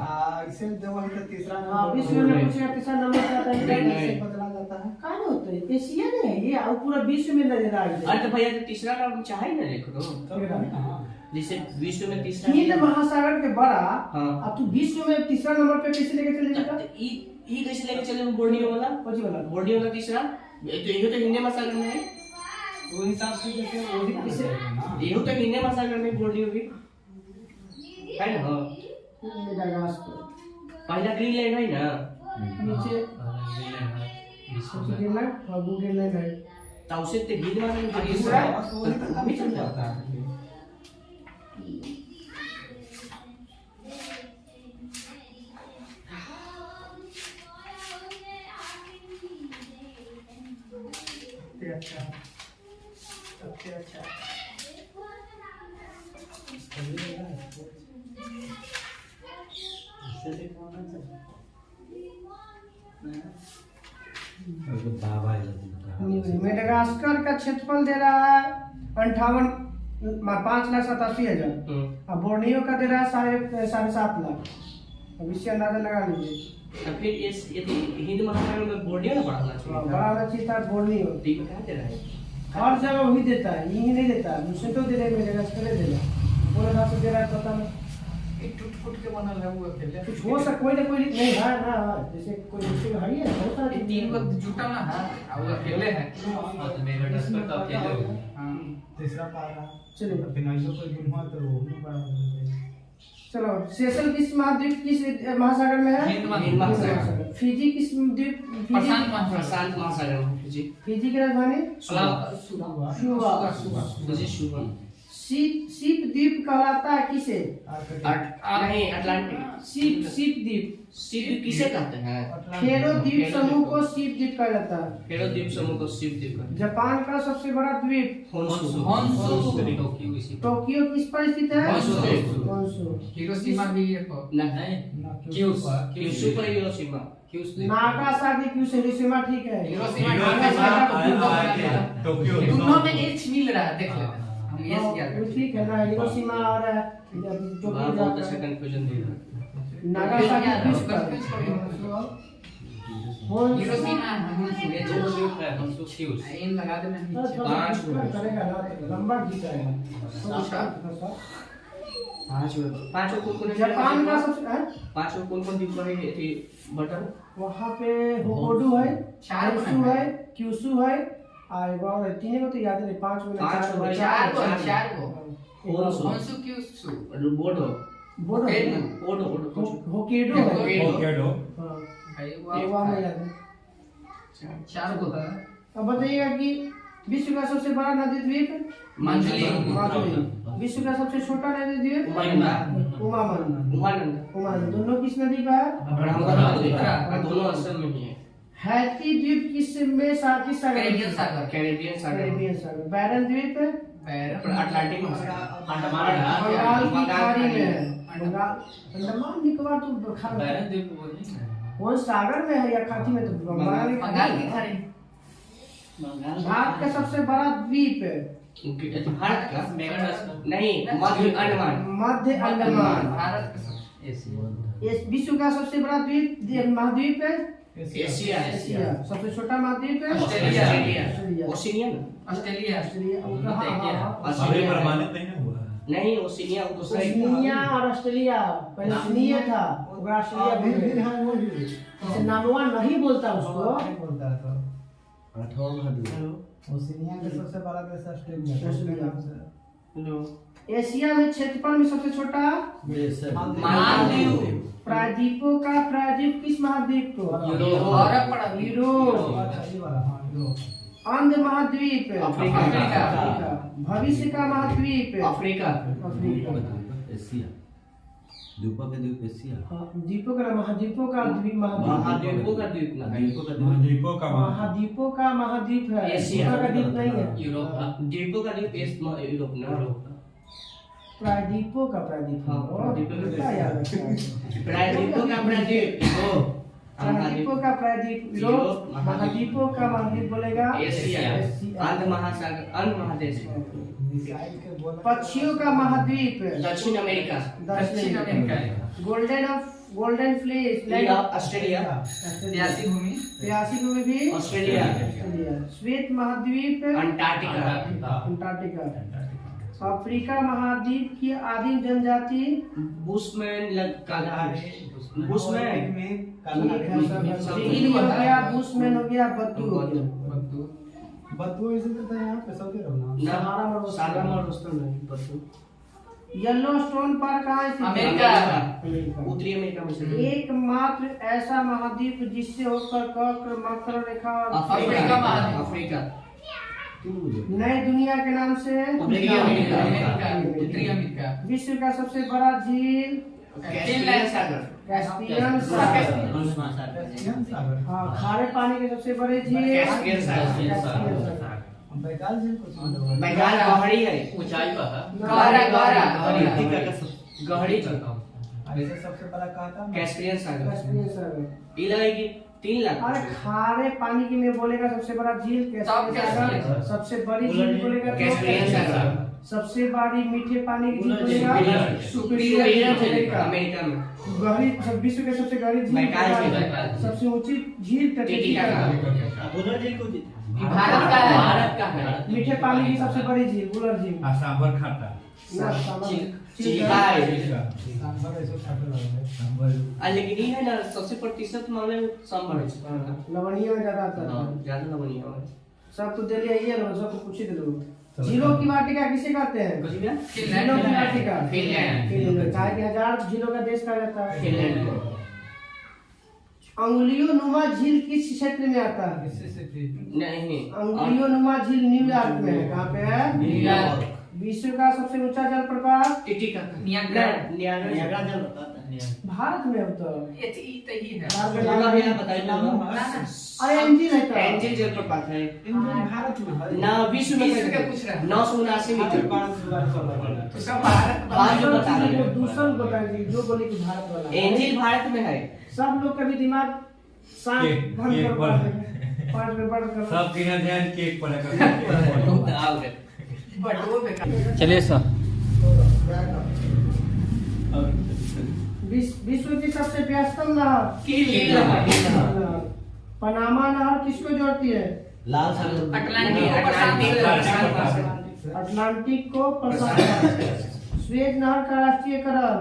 इसे जो है तो तीसरा हाँ, नंबर विश्व में पूछेगा तीसरा नंबर पे आता है ब्रुनेई। से बदला जाता है। कहाँ होता है? एशिया नहीं है ये, और पूरा विश्व में नजर आ गया। अरे तो भैया तो तीसरा नाम चाहे ना लिख दो हाँ। जैसे विश्व में तीसरा हिंद महासागर के बड़ा हाँ। अब तू विश्व में तीसरा नंबर पे कैसे लेके चले जाएगा? तो ई कैसे लेके चले बोर्नियो वाला कौन वाला? बोर्नियो का तीसरा ये तो हिंद महासागर में है वो हिसाब से जैसे वही ना। ये तो हिंद महासागर में बोर्नियो भी है ना हाँ। मेडागास्कर पहला ग्रीनलैंड है ना नीचे सबसे ग्रीनलैंड और वो ग्रीनलैंड है। तो उसे तो हिंद महासागर में तीसरा वही तो कभी चल जाता है। सबसे अच्छा मेडागास्कर का क्षेत्रफल दे रहा है 5,87,000 और बोर्नियो का दे रहा है 7.5 लाख। अब इससे अंदाजा लगा लीजिए। तो फिर इस यदि हिंद महासागर में बोर्नियो ना बढ़ाना चाहिए बड़ा अच्छी था बोर्नियो। ठीक है दे रहा है हर जगह वही देता है, यही नहीं देता है। मुझसे तो दे रहे मेडागास्कर दे रहा पूरा नाम से दे रहा है पता नहीं। एक टूट के बनल है वो अकेले। कुछ हो सकता कोई ना कोई नहीं है ना, जैसे कोई दूसरी गाड़ी है बहुत सारी ये 3 को जुटा ना है और वो अकेले है। हाँ। तीसरा पारा चलिए। तो फिनाइलो कोई गुण हुआ तो वो भी बड़ा हो जाएगा। चलो सेशल किस महाद्वीप किस महासागर में है? हिंद महासागर। फिजी किस द्वीप? प्रशांत महासागर। प्रशांत महासागर में जी फिजी की राजधानी सुबह शुवा। मुझे शुभ सीप द्वीप कहलाता है किसे? नहीं अटलांटिक सीप द्वीप। सीप किसे कहते हैं फेरो द्वीप समूह को सीप द्वीप कहा जाता है। फेरो द्वीप समूह को सीप द्वीप कहते हैं जापान का सबसे बड़ा द्वीप होन्शु। टोक्यो किस पर स्थित है? होन्शु। होन्शु। हिरोशिमा भी एक नहीं क्यूस पर हिरोशिमा नागासाकी क्यूस हिरोशिमा ठीक है। हिरोशिमा टोक्यो दोनों में एच मिल रहा है देख लेते हैं हम ये क्या वो ठीक है ना हिरोशिमा और टोक्यो बहुत जाता अच्छा है। कंफ्यूजन दे रहा है नागासाकी क्यूस पर हिरोशिमा होन्शु इन लगा देना नीचे करेगा ना लंबा खींचा है। अच्छा। पांच कौन कौन जापान का सबसे पांच कौन कौन द्वीप है ये बटन वहाँ पे होकोडू है, चाइसू है, क्यूशू है, और तीन को तो याद नहीं, पांच में चार को ओनसु ओनसु क्यूसु बोडो बोडो ओडो ओडो होकेडो है। होक्काइडो हाँ, भाई ये वहाँ में याद है। चार को था अब बताइएगा कि विश्व का सबसे बड़ा नदी द्वीप माजुली, विश्व का सबसे छोटा नदी द्वीप उमानंद। उमानंद दोनों किस नदी का है? ब्रह्मपुत्र दोनों असम में ही है। हैती द्वीप किस में किस सागर? कैरेबियन सागर कैरेबियन सागर कैरेबियन सागर। बैरन द्वीप अटलांटिक महासागर बंगाल की खाड़ी में है। बंगाल अंडमान निकोबार तो खाड़ी वो सागर में है या खाड़ी में? तो बंगाल की खाड़ी भारत का सबसे बड़ा द्वीप है भारत का नहीं मध्य अंडमान भारत का इस विश्व का सबसे बड़ा द्वीप महाद्वीप है एशिया एशिया। सबसे छोटा महाद्वीप है ऑस्ट्रेलिया ओशिनिया ऑस्ट्रेलिया ऑस्ट्रेलिया। अभी प्रमाणित नहीं ना हुआ नहीं ओशिनिया वो दूसरा ही ओशिनिया और ऑस्ट्रेलिया पहले ओशिनिया था, वो ऑस्ट्रेलिया बोल रहे हैं। जैसे नामवा नहीं बोलता उसको। बोलता था 8वां महाद्वीप ओशिनिया का सबसे बड़ा देश ऑस्ट्रेलिया एशिया में क्षेत्रफल में सबसे छोटा देश है। मालदीव प्रायद्वीपों का प्रायद्वीप किस महाद्वीप को? और पड़ा यूरोप। अच्छा ये वाला हाँ यूरोप। अंध महाद्वीप अफ्रीका। भविष्य का महाद्वीप अफ्रीका अफ्रीका। एशिया द्वीपों के द्वीप एशिया हाँ, द्वीपों का महाद्वीपों का द्वीप महाद्वीपों का द्वीप ना द्वीपों का द्वीप महाद्वीपों का महाद्वीपों का महाद्वीप है, एशिया का द्वीप नहीं है। यूरोप द्वीपों का द्वीप यूरोप ना प्रायद्वीपों का प्रायद्वीप हाँ, प्रायद्वीपों का क्या याद रखना है? प्रायद्वीपों का प्रायद्वीप प्रायद्वीपों का प्रायद्वीप यूरोप। महाद्वीपों का महाद्वीप बोलेगा एशिया अंध महासागर अंध महादेश मिसाइल के बोला पक्षियों का महाद्वीप दक्षिण अमेरिका दक्षिण अमेरिका गोल्डन फ्लेस ऑस्ट्रेलिया प्यासी भूमि प्यासी भूमि भी ऑस्ट्रेलिया श्वेत महाद्वीप अंटार्कटिका अंटार्कटिका। अफ्रीका महाद्वीप की आदिम जनजाति बुशमैन बुशमैन चीनी हो गया, बुशमैन हो गया, बद्दू हो गया। बदबू इसे तो यहाँ पे सऊदी अरब ना सहारा और रुस्तम नहीं बद्दू येलो स्टोन पार्क कहाँ स्थित है? अमेरिका उत्तरी अमेरिका में से एकमात्र ऐसा महाद्वीप जिससे होकर मकर रेखा अफ्रीका महाद्वीप। अफ्रीका नई दुनिया के नाम से उत्तरी अमेरिका विश्व का सबसे बड़ा झील कैस्पियन सागर कैस्पियन सागर। कैस्पियन सागर हाँ, खारे पानी के सबसे बड़े झील कैस्पियन सागर कैस्पियन सागर। बंगाल झील को समझ लो बंगाल गहरी है ऊंचाई पर गहरी ऐसे सबसे बड़ा कहा था कैस्पियन सागर कैस्पियन सागर। इलाके की 3 लाख अरे खारे पानी की में बोलेगा सबसे बड़ा झील कैस्पियन सागर। सबसे बड़ी झील बोलेगा तो कैस्पियन सागर सबसे बड़ी मीठे पानी की झील बोलेगा सुपीरियर अमेरिका। अमेरिका में गहरी विश्व के सबसे गहरी झील बंगाल झील। सबसे ऊंची झील टिटिकाका। भारत का है मीठे पानी की सबसे बड़ी झील बुलर झील। सांबर खाता चिल्काई सांबर ऐसे खाते लगे लेकिन ये है ना सबसे प्रतिशत मामले में सांभर है लवणीय में ज्यादा आता है। ज्यादा लवणीय है सब तो दिल्ली आइए ना, सब पूछ ही दे। झीलों की वाटिका किसे कहते हैं? कुछ भी झीलों की वाटिका फिनलैंड चाहे कि 1000 झीलों का देश कहा जाता है। फिनलैंड अंगुलियों नुमा झील किस क्षेत्र में आता है? किससे से थी नहीं अंगुलियों नुमा झील न्यूयॉर्क में है। कहाँ पे है? न्यूयॉर्क विश्व का सबसे ऊंचा जलप्रपात टिटिकाका नियाग्रा भारत में हो तो ये तो ही है भारत में जगह भी आप बताइए अरे एंजिल है तो एंजिल जलप्रपात है भारत में है ना विश्व में विश्व का पूछ रहा है 979 मीटर तो सब भारत बाद में बता रहे वो हैं दूसरा बताएंगे जो बोले कि भारत वाला है। एंजिल भारत में है सब लोग का भी दिमाग शांत केक- भंग केक कर पर। पाँच में बढ़ कर सब के यहाँ ध्यान केक पर है बटुओं पे का चलिए सर विश्व की सबसे व्यस्तम नहर पनामा नहर किसको जोड़ती है? लाल सागर अटलांटिक अटलांटिक को प्रशांत स्वेज नहर का राष्ट्रीयकरण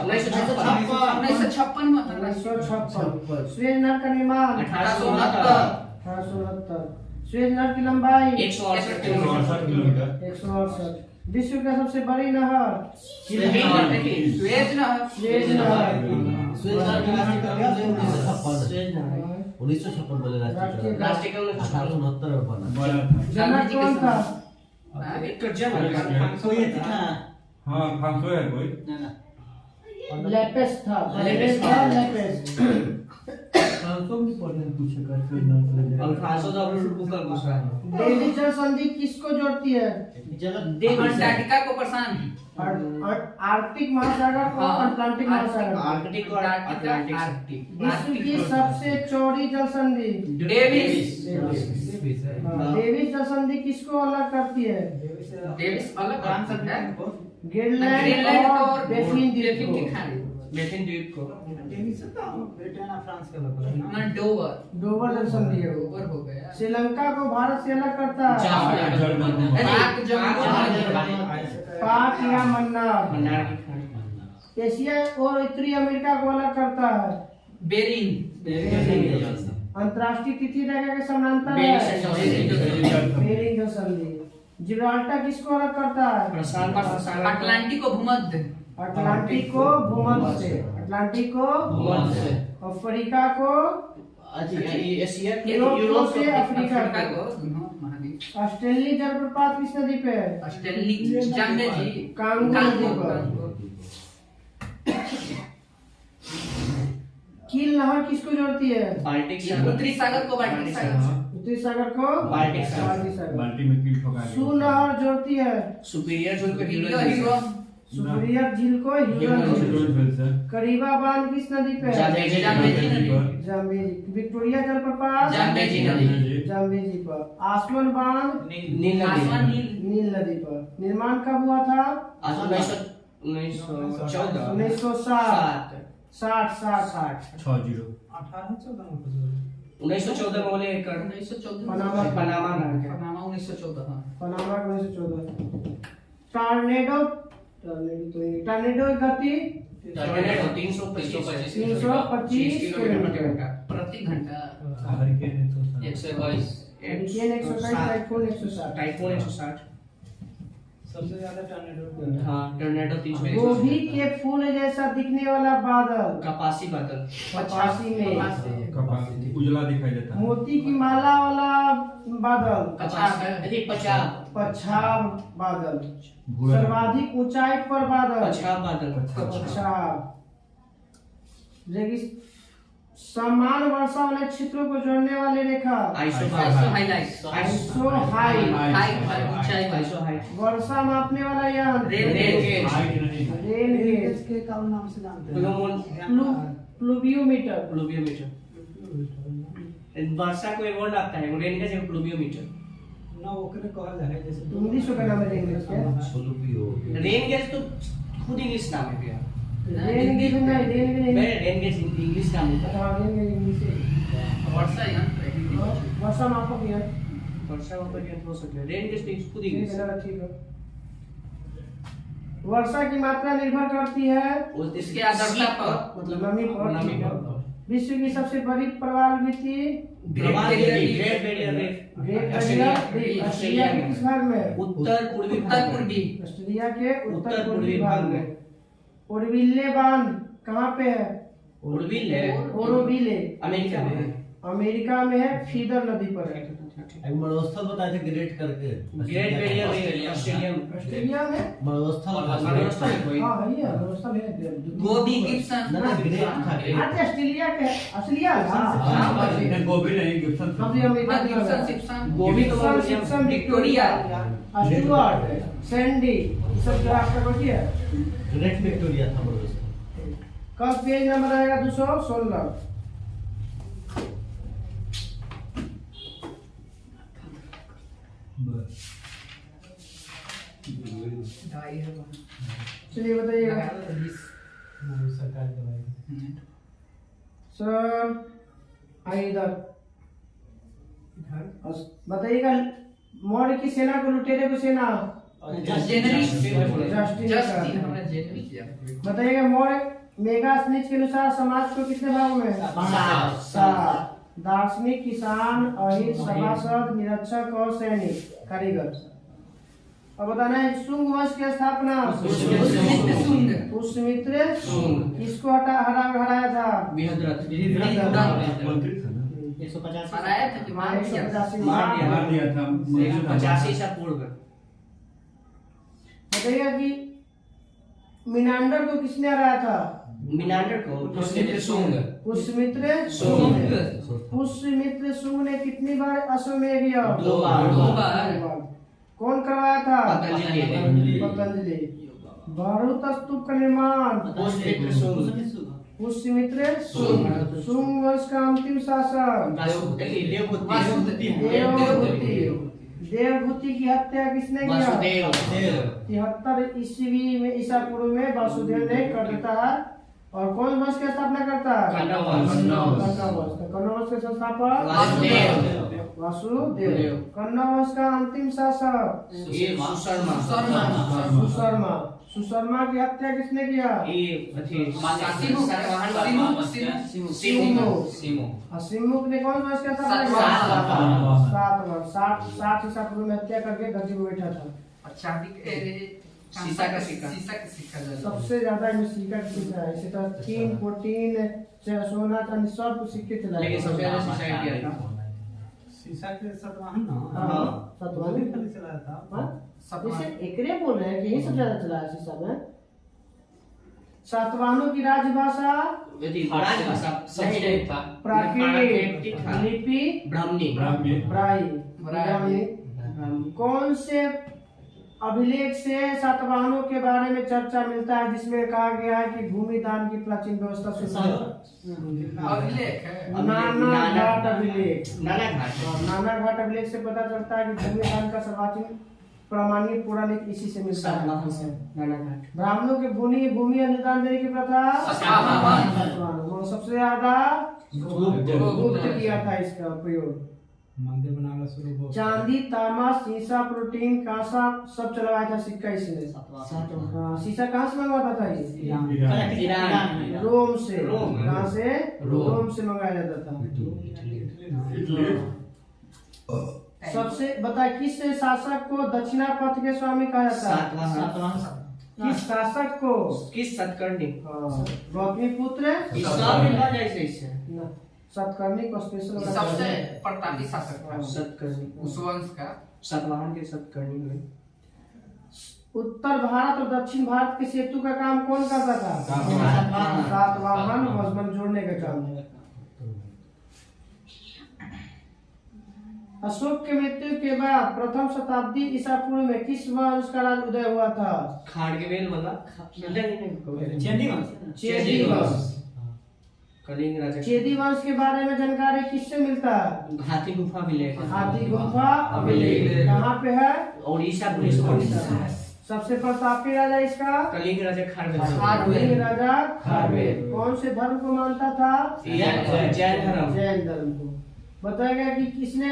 1956 में 1956। स्वेज नहर का निर्माण 1869 1869। स्वेज नहर की लंबाई 168 168 किलोमीटर 168। विश्व का सबसे बड़ी नहर स्वेज नहर स्वेज नहर। स्वेज नहर की राष्ट्रीयकरण 1956 स्वेज नहर 1956 बोले राष्ट्रीयकरण राष्ट्रीयकरण 1869 में बना। बड़ा था। जनक कौन था? एक जन हाँ फांसो है कोई लेपेस था। लेपेस था लेपेस। फ्रांसों में पढ़ने पूछे कर स्वेज नहर के लिए। और फ्रांसो का ऊपर दूसरा है डेविड जल संधि किसको जोड़ती है? अंटार्कटिका को प्रशांत आर्कटिक महासागर को अटलांटिक महासागर। आर्कटिक और अटलांटिक विश्व की सबसे चौड़ी जल संधि डेविस डेविस जल संधि किसको अलग करती है? डेविस अलग कौन सा है ग्रीनलैंड और बेफिन द्वीप को। बेफिन द्वीप को डोवर डोवर जल संधि है वो। डोवर हो गया श्रीलंका को भारत से अलग करता है पाक या मन्नार। मन्नार की खाड़ी एशिया और उत्तरी अमेरिका को अलग करता है बेरिंग अंतर्राष्ट्रीय तिथि रेखा के समानांतर है बेरिंग जल संधि। जिब्राल्टर किसको अलग करता है? प्रशांत अटलांटिक को भूमध्य अटलांटिक को भूमध्य से। अटलांटिक को भूमध्य से अफ्रीका को एशिया यूरोप से अफ्रीका अफ्रीका को। को महाद्वीप ऑस्ट्रेलिया जलप्रपात किस नदी पे है? ऑस्ट्रेलिया जाम्बेजी कांगो नदी पर। कील नहर किसको जोड़ती है? बाल्टिक उत्तरी सागर को बाल्टिक सागर उत्तरी सागर को बाल्टिक सागर। बाल्टिक सागर। बाल्टी में कील ठोका सू नहर जोड़ती है सुपीरियर झील को हीरो हीरो हीरो सुपीरियर झील को ह्यूरन झील। करीबा बांध किस नदी पे है? जाम्बेजी नदी जाम्बेजी। विक्टोरिया जलप्रपात जाम्बेजी नदी जाम्बेजी पर। आसमान बांध नील आसमान नदी नील नील नदी पर। निर्माण कब हुआ था? 1914 1960 60 60 1914 में बोले 1914 पनामा पनामा नाम है पनामा 1914 हाँ पनामा 1914। टॉर्नेडो टॉर्नेडो की गति 325 किलोमीटर प्रति घंटा हरिकेन 122 हरिकेन 127 टाइफून 160। सबसे ज्यादा टॉर्नेडो हाँ टोर्नेडो 320 गोभी के फूल जैसा दिखने वाला बादल कपासी बादल कपासी में। कपास उजला दिखाई देता है मोती की माला वाला बादल पछाब पछाव बादल। भूरा सर्वाधिक ऊंचाई पर बादल पछाब बादल पछाव। समान वर्षा वाले क्षेत्रों को जोड़ने वाली रेखा आइसो हाईलाइट आइसो हाई। ऊंचाई आइसो हाइट वर्षा मापने वाला यंत्र रेन गेज हाइट नहीं रेन गेज के कौन नाम से जानते हैं? प्लूवियोमीटर। प्लूवियोमीटर वर्षा को एक वर्ड आता है रेन गेज एक प्लूवियोमीटर ना ओकरे कहल है जैसे इंग्लिश का नाम है रेन गेज के। रेन गेज तो खुद इंग्लिश नाम है भैया रेन गेज नहीं rain gauge rain gauge English नाम है हाँ रेन गेज इंग्लिश है। वर्षा यंत्र वर्षा मापक यंत्र वर्षा वहाँ पर हो सकता है रेन गेज तो खुद ठीक इंग्लिश है ना ठीक है। वर्षा की मात्रा निर्भर करती है इसके आर्द्रता पर मतलब नमी पर। नमी पर विश्व की सबसे बड़ी प्रवालभिति great barrier reef great barrier reef Australia के किस भाग में? उत्तर पूर्वी उत्तर पूर्वी ऑस्ट्रेलिया के उत्तर उत्तर पूर्वी पूर्वी भाग भाग में। में ओरविले बांध कहाँ पे है? ओरविले ओरोविले अमेरिका में है अमेरिका में है फीडर नदी पर है। एक मरुस्थल बताए थे ग्रेट करके ग्रेट बैरियर रीफ ऑस्ट्रेलिया में ऑस्ट्रेलिया में मरुस्थल मरुस्थल है कोई हाँ है ये व्यवस्था है। गोबी गिब्सन ना ग्रेट था आज ऑस्ट्रेलिया के ऑस्ट्रेलिया हाँ नहीं गोभी नहीं गिब्सन हम भी अमेरिका की गिब्सन तरफ। सिप्सन गोभी तो Gibson, Simpson, Victoria Stuart Sandy ये सब जो आपका बची है। ग्रेट विक्टोरिया था मरुस्थल। कल पेज नंबर आएगा 216। चलिए बताइएगा सरकार दवाई सर आइए इधर बताइएगा मौर्य की सेना को लुटेरे को सेना बताइएगा मौर्य मेगास्निच के अनुसार समाज को कितने भागों में? सात। दार्शनिक, किसान, अहिर, सभासद, निरीक्षक और सैनिक, कारीगर। अब बताना है शुंग वंश की स्थापना पुष्यमित्र किसको हराया था? हराया था कि मार दिया? 185 मार दिया था 185 ईसा पूर्व। बताइएगा कि मिनांडर को किसने हराया था? मिनांडर को पुष्यमित्र शुंग। पुष्यमित्र शुंग। पुष्यमित्र शुंग ने कितनी बार अश्वमेध किया? 2 बार। कौन करवाया था? पतंजलि। पतंजलि। भरूत स्तूप का निर्माण पुष्यमित्र शुंग। पुष्यमित्र शुंग वंश का अंतिम शासक देवभूति की हत्या किसने किया? 73 ईस्वी में ईसा पूर्व में वासुदेव ने कर देता है। और कौन वंश की स्थापना करता है? कण्व वंश। कण्व वंश के संस्थापक वासुदेव। कण्व वंश का अंतिम शासक सुशर्मा की हत्या किसने किया? सिमुक ने कौन वंश का स्थापना किया? 60 ईसा पूर्व में हत्या करके गद्दी में बैठा था। अच्छा शीशा का सिक्का सबसे ज्यादा इसमें सिक्का का सिक्का है। इसी तरह 3, 14, सोना चांदी सब सिक्के चला। लेकिन सबसे ज्यादा शीशा क्या था? शीशा के सतवाहन ना सतवाहन खाली चलाया था। इसे एकरे बोल रहे हैं कि यही सबसे ज्यादा चला है शीशा में। सातवाहनों की राजभाषा प्राकृत, लिपि ब्राह्मणी। ब्राह्मी। कौन से अभिलेख से सातवाहनों के बारे में चर्चा मिलता है जिसमें कहा गया है कि भूमि दान की प्राचीन व्यवस्था से नाना घाट अभिलेख। नाना घाट अभिलेख से पता चलता है कि भूमि दान का सर्वाधिक प्रमाणिक पौराणिक इसी से मिलता है। ब्राह्मणों के भूमि अनुदान देने की प्रथा सबसे ज्यादा गुप्त किया था इसका प्रयोग। मंदिर बनाना शुरू हो। चांदी, तांबा, शीशा, प्रोटीन, कांसा सब चलवाया था सिक्का इसने। शीशा कहाँ से मंगवाता था ये? रोम से। कहाँ से? रोम से मंगाया जाता था। सबसे बताए किस शासक को दक्षिणा पथ के स्वामी कहा जाता है? किस शासक को? किस सतकर्णी? गौतमी पुत्र सतकर्णी को स्पेशल सबसे प्रतापी शासक सतकर्णी उस वंश का। सतवाहन के सतकर्णी हुए। उत्तर भारत और दक्षिण भारत के सेतु का काम कौन करता था? सातवाहन मजबूत जोड़ने का काम। अशोक के मृत्यु के बाद प्रथम शताब्दी ईसा पूर्व में किस वंश का राज उदय हुआ था? खाड़गेवेल वाला चेदी वंश। कलिंग राजा। चेदी वंश के बारे में जानकारी किससे मिलता है? हाथी गुफा अभिलेख। हाथी गुफा अभिलेख कहाँ पे है? उड़ीसा। सबसे प्रतापी राजा इसका? कलिंग राजा कलिंग राजा खारवेल। कौन से धर्म को मानता था? जैन धर्म को। बताएगा कि किसने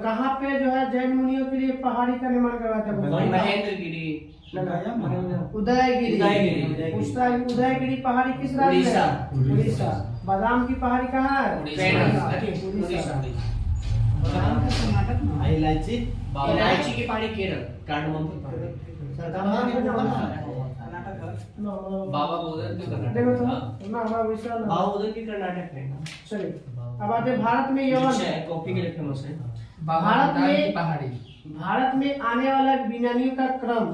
कहाँ पे जो है जैन मुनियों के लिए पहाड़ी का निर्माण करवाया था? महेंद्रगिरी। उदयगिरी पहाड़ी किस राज्य में? उड़ीसा। बादाम की पहाड़ी कहाँ है? उड़ीसा। इलायची की पहाड़ी केरल। कार्डमम की पहाड़ी बाबा बोधन की कर्नाटक है। चलिए अब आते भारत में यवन कॉफी के लिए फेमस है। भारत में आने वाला विज्ञानियों का क्रम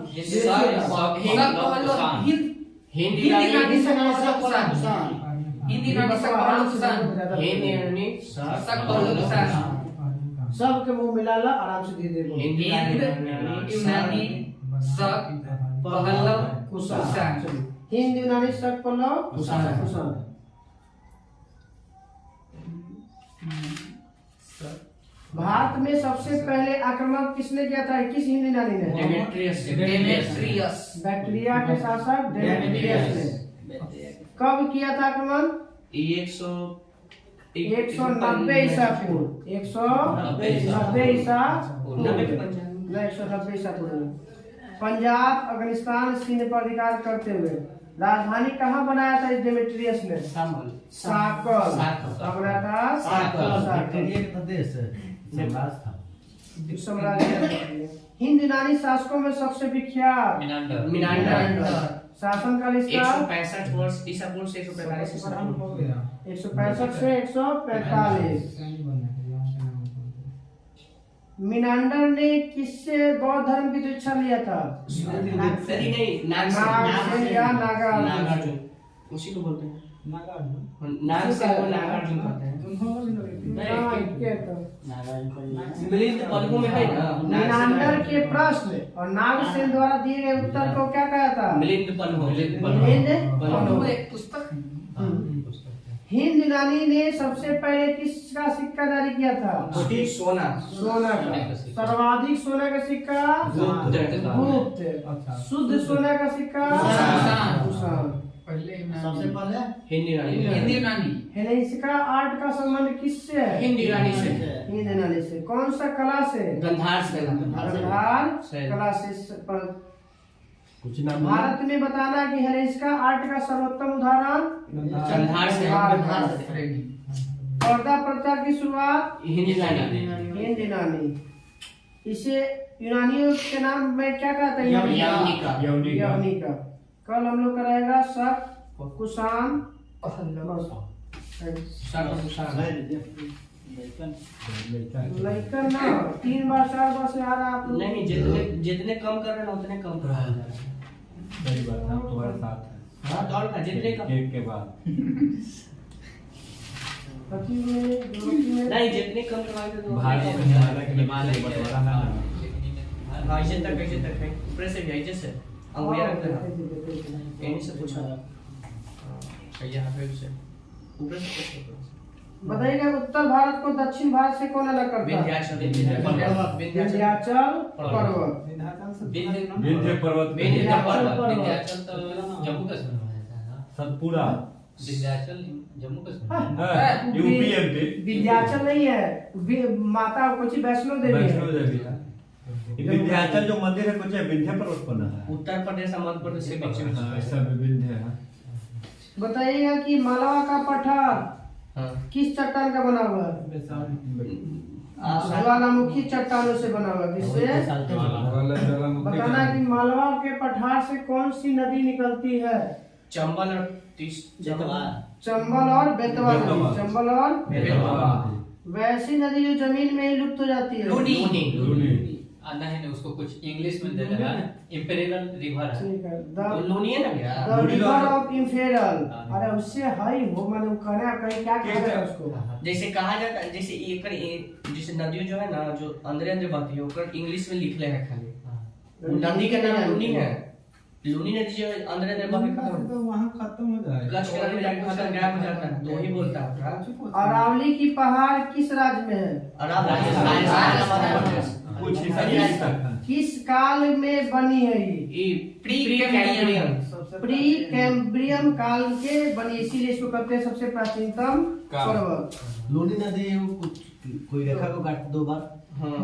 सब के मुंह मिला ला आराम से धीरे हिंद, यूनानी, शक, पल्लव, कुषाण। भारत में सबसे पहले आक्रमण किसने किया था? किस हिंदी नानी ने? बैक्टीरिया के शासक डेमेट्रियस ने। कब किया था आक्रमण? 190 ईसा पूर्व। 190 ईसा पूर्व। पंजाब, अफगानिस्तान, सिंध पर अधिकार करते हुए राजधानी कहाँ बनाया था इस डेमेट्रियस ने? साकल। कहाँ बनाया था? साकल। बैक्टीरिया का देश है साम्राज्य था। साम्राज्य। हिंद यूनानी शासकों में सबसे विख्यात मिनांडर शासनकाल इसका 165 वर्ष ईसा पूर्व से 145 ईसा पूर्व। 165 से 145। मिनांडर ने किससे बौद्ध धर्म की दीक्षा लिया था? सही नहीं, नागार्जुन या नागार्जुन? नागार्जुन उसी को बोलते हैं। नाग से वो नागार्जुन कहते हैं। मिलिंद पन्नू में है ना मिनांडर के प्रश्न और नागसेन द्वारा दिए गए उत्तर को क्या कहा था? मिलिंद पन्नू। पन्नू एक पुस्तक है। हिंद यूनानी ने सबसे पहले किसका सिक्का जारी किया था? सोना। सोना का। सर्वाधिक सोना का सिक्का गुप्त। शुद्ध सोना का सिक्का कुषाण। पहले सबसे पहले हिंदी यूनानी। हेलेनिस्टिक आर्ट का संबंध किससे है? हिंदी यूनानी से। हिंद यूनानी से। कौन सा कला से? गंधार से। गंधार कला से। कुछ नाम भारत में बताना कि हेलेनिस्टिक आर्ट का सर्वोत्तम उदाहरण गंधार से। पर्दा प्रथा की शुरुआत हिंदी यूनानी। हिंद यूनानी। इसे यूनानियों के नाम में क्या कहते हैं? यवनिका। कल हम लोग कराएगा शक, कुषाण, लइकन ना 3 बार 4 बार से आ रहा है आप लोग। नहीं, जितने कम कर रहे हैं उतने कम कर रहे हैं। मेरी बात हम तुम्हारे साथ हैं। हाँ, और का जितने कम केक के बाद नहीं, जितने कम करवाएंगे तो भारत में हिमालय के बंटवारा है ना। हाँ, ऐसे तक है। ऊपर से भी ऐसे से अंगुलियां रख देना। इन्हीं से पूछा यहाँ पे से ऊपर से बताइएगा उत्तर भारत को दक्षिण भारत से कौन अलग करता है? विंध्याचल विंध्याचल पर्वत। विंध्य पर्वत पे विंध्याचल तो जम्मू कश्मीर में है। सतपुरा विंध्याचल जम्मू कश्मीर है, यूपी एमपी। विंध्याचल नहीं है, माता कुछ वैष्णो देवी वैष्णो है। देवी है। विंध्याचल जो मंदिर है कुछ विंध्य पर्वत पर है। उत्तर प्रदेश और मध्य प्रदेश के बीच में हाँ, ऐसा विंध्य है। बताइएगा कि मालवा का पठार किस चट्टान का बना हुआ है? ज्वालामुखी चट्टानों से बना हुआ है। किससे? बताना कि मालवा के पठार से कौन सी नदी निकलती है? चंबल और चंबल और बेतवा नदी। चंबल और बेतवा। वैसी नदी जो जमीन में ही लुप्त हो जाती है। लूनी। आना है ना उसको कुछ इंग्लिश में दे देना इंपेरियल रिवर है। ठीक है। लूनी है ना क्या? The river of infernal. अरे उससे हाई वो मैंने वो कहना कहीं क्या कहा है उसको? जैसे कहा जाता है, जैसे जैसे नदियों जो है ना जो अंदर बहती है ओकर इंग्लिश में लिखले है खाली। नदी का नाम लूनी है। लूनी नदी जो अंदर बहती तो वहाँ खत्म हो जाएगा। कच्छ के नदी जाके खत्म गायब हो जाता है तो वही बोलता है। अरावली की पहाड़ किस राज्य में है? कुछ हिस्सा किस काल में बनी है ये? Pre Cambrian. प्री कैम्ब्रियन काल के बनी, इसीलिए इसको कहते हैं सबसे प्राचीनतम पर्वत। लूनी नदी वो कुछ कोई रेखा को काट 2 बार।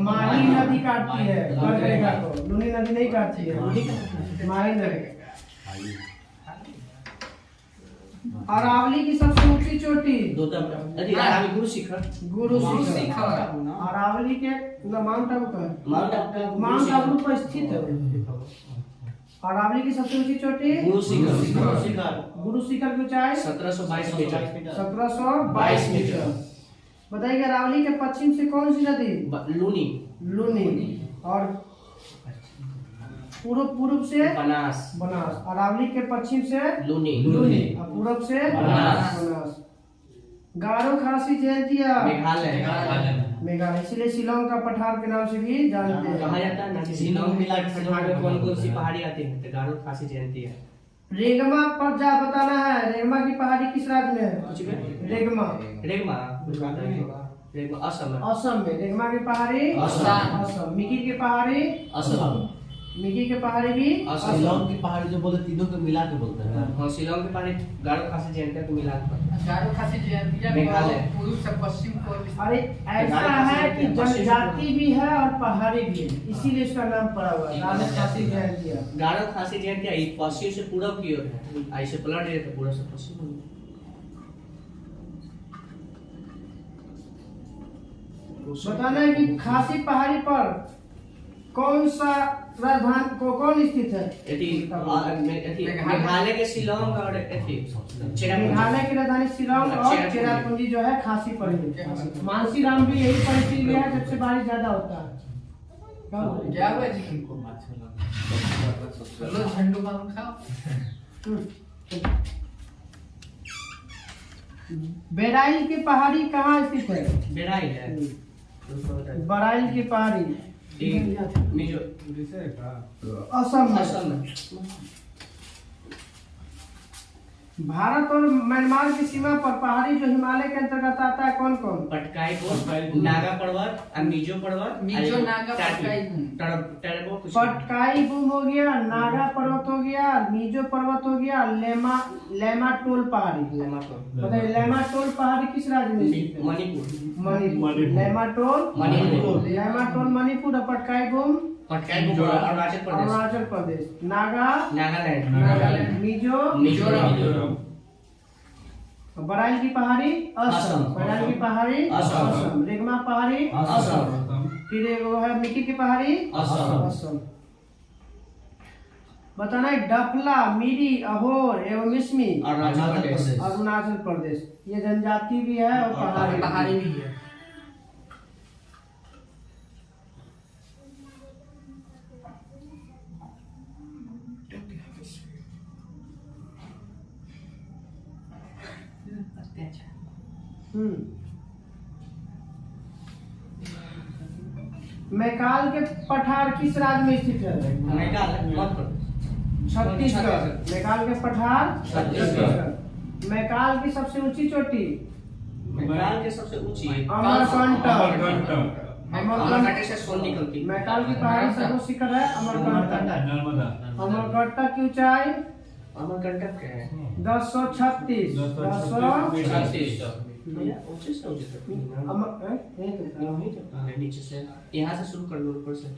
माही नदी काटती है कर्करेखा को, लूनी नदी नहीं काटती है। माही नदी। अरावली की सबसे ऊंची चोटी गुरु शिखर। गुरु शिखर। अरावली के माउंट आबू का माउंट आबू पर स्थित है। अरावली की सबसे ऊंची चोटी गुरु शिखर। गुरु शिखर की ऊंचाई 1722 मीटर। 1722 मीटर। बताइए अरावली के पश्चिम से कौन सी नदी? लूनी। लूनी। और पूर्व से बनास। अरावली के पश्चिम से लूनी। और पूर्व से बनास। गारो खासी जयंतिया मेघालय, इसलिए शिलोंग का पठार के नाम से भी जानते हैं। कहा जाता है ना कि शिलोंग मिला के पठार में कौन सी पहाड़ी आती है तो गारो खासी जयंती है। रेगमा पर जा बताना है। रेगमा की पहाड़ी किस राज्य में है? रेगमा असम में। असम में। रेगमा की पहाड़ी असम। मिकी की पहाड़ी असम। मिकी के पहाड़ी भी असम। शिलोंग की पहाड़ी जो बोले तीनों को मिला के बोलते हैं। हाँ शिलोंग के पहाड़ी गारो खासी जयंतिया को मिला कर गारो खासी जयंतिया मेघालय। पूर्व से पश्चिम को अरे ऐसा है कि जनजाति भी है और पहाड़ी भी है, इसीलिए इसका नाम पड़ा हुआ है गारो खासी जयंतिया। गारो खासी जयंतिया ये पश्चिम से पूरब की ओर है, ऐसे पलट रहे थे पूरा से पश्चिम में। बताना है कि खासी पहाड़ी पर कौन सा राजधानी कौन स्थित है? मेघालय के शिलोंग और मेघालय की राजधानी शिलोंग और चेरापूंजी जो है खासी पर है। मानसी राम भी यही पर इसीलिए है जब से बारिश ज्यादा होता है। क्या हुआ जी? चलो झंडू बाम खाओ। बेराइल की पहाड़ी कहाँ स्थित है? बेराइल है बराइल की पहाड़ी मिजो असम में। असम में। भारत और म्यांमार की सीमा पर पहाड़ी जो हिमालय के अंतर्गत आता है कौन कौन? पटकाई बोल, नागा पर्वत और मिजो पर्वत, मिजो, नागा, पटकाई बोल। टर्बो कुछ पटकाई बूम हो गया, नागा पर्वत हो गया, मिजो पर्वत हो गया, लेमाटोल पहाड़ी। बताइए लेमाटोल पहाड़ी किस राज्य में स्थित है? मणिपुर। लेमाटोल मणिपुर और पटकाई बूम पटकाई बोल अरुणाचल प्रदेश। अरुणाचल प्रदेश। नागालैंड। नागालैंड। मिजोरम। बराइल की पहाड़ी असम। बराइल की पहाड़ी असम। रेगमा पहाड़ी असम। फिर एक वो है मिकी की पहाड़ी असम। बताना है डफला, मिरी, अहोर एवं मिसमी अरुणाचल प्रदेश। ये जनजाति भी है और पहाड़ी भी है। मैकाल के पठार किस राज्य में स्थित है? छत्तीसगढ़। मैकाल के पठार छत्तीसगढ़। मैकाल की सबसे ऊंची चोटी मैकाल के सबसे ऊंची अमरकंटक। अमरकंटक से सोन निकलती। मैकाल की पहाड़ी सर्वोच्च शिखर है अमरकंटक। नर्मदा। अमरकंटक की ऊंचाई अमरकंटक क्या है? 1036। ऊंचे से ऊंचे तक नीचे से यहाँ से शुरू कर लो ऊपर से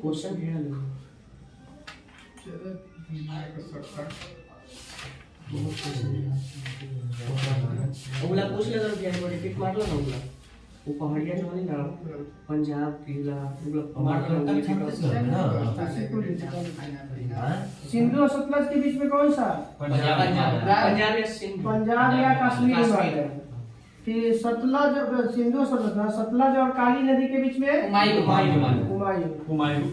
क्वेश्चन घेरा लो। उगला पूछ ले जरा क्या बड़ी टिक मार लो ना उगला वो पहाड़िया जो है ना पंजाब केरला उगला मार लो सिंधु और सतलज के बीच में कौन सा? पंजाब या कश्मीर हिमालय। फिर सतलज सिंधु सतलज और काली नदी के बीच में हुमायूं।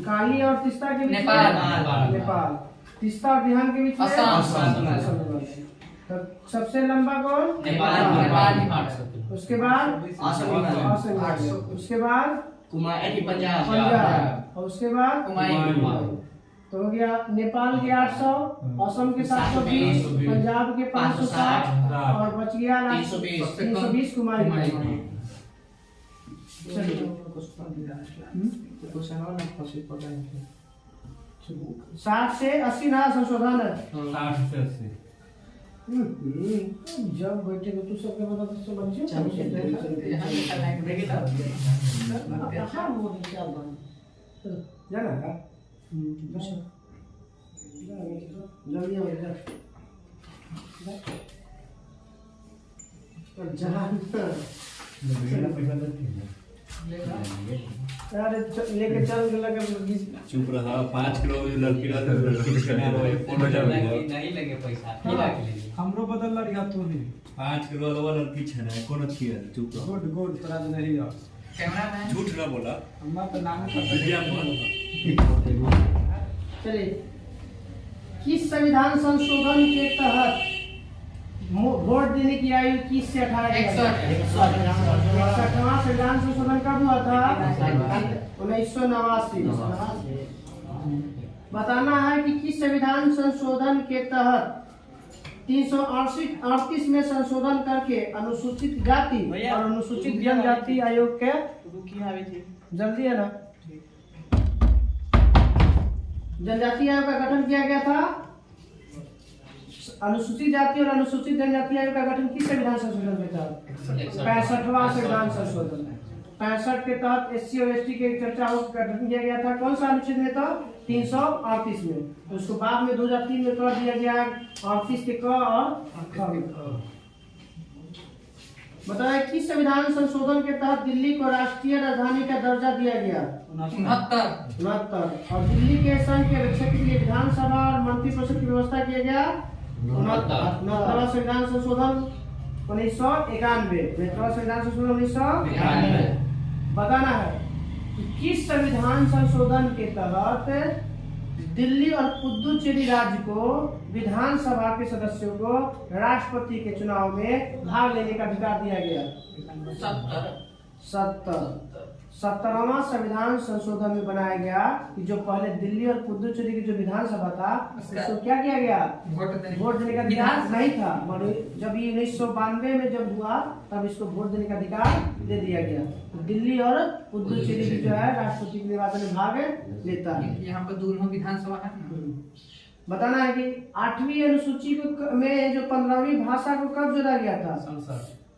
काली और तीस्ता के बीच में नेपाल। तीस्ता और बिहार के बीच में असम। सबसे लंबा कौन? नेपाल। उसके बाद असम। उसके बाद पंजाब। और उसके बाद तो हो गया नेपाल के 800, असम के 720, पंजाब के 560 और बच गया 320 कुमारी। साठ से 80 ना संशोधन है। 60 से 80। जब बैठे तो सबके बता तो बच्चे जाना है जल्दी अरे लेके चल चुप रहा 5 किलो लड़की रहता है लड़की के नाम है 5000 नहीं लगे पैसा खिला के लिए हमरो बदल लड़िया तो नहीं 5 किलो वाला लड़की छना कौन अच्छी है चुप रहो गुड गुड तोरा नहीं हो कैमरामैन झूठ ना बोला हमरा तो नाम चलिए किस संविधान संशोधन के तहत वोट देने की आयु 21 से 18 61वां संविधान संशोधन कब हुआ था? 1989। बताना है कि किस संविधान संशोधन के तहत 338 में संशोधन करके अनुसूचित जाति और अनुसूचित जनजाति आयोग के जल्दी है ना जनजाति आयोग का गठन किया गया था। अनुसूचित जाति और अनुसूचित जनजाति आयोग का गठन किस संविधान संशोधन के तहत? 65वां संविधान संशोधन। 65 के तहत एससी और एसटी के चर्चा हो गठन किया गया था। कौन सा अनुच्छेद में था? 338 में। तो उसको बाद में 2003 में कर दिया गया 38 के क और ख। बताया किस संविधान संशोधन के तहत दिल्ली को राष्ट्रीय राजधानी का दर्जा दिया गया? 69। और दिल्ली के संघ के रक्षक के लिए विधानसभा और मंत्रिपरिषद की व्यवस्था किया गया? 69वां संविधान संशोधन 1991। संविधान संशोधन 1991। बताना है कि किस संविधान संशोधन के तहत दिल्ली और पुदुचेरी राज्य को विधानसभा के सदस्यों को राष्ट्रपति के चुनाव में भाग लेने का अधिकार दिया गया? 70वां संविधान संशोधन में बनाया गया कि जो पहले दिल्ली और पुदुचेरी की जो विधानसभा था उसको क्या किया गया? वोट देने का अधिकार नहीं था। जब ये 1992 में जब हुआ तब इसको वोट देने का अधिकार दे दिया गया। तो दिल्ली और पुदुचेरी की जो है राष्ट्रपति के निर्वाचन में भाग लेता है। यहाँ पर दोनों विधानसभा है ना। बताना है कि 8वीं अनुसूची को में जो 15वीं भाषा को कब जोड़ा गया था?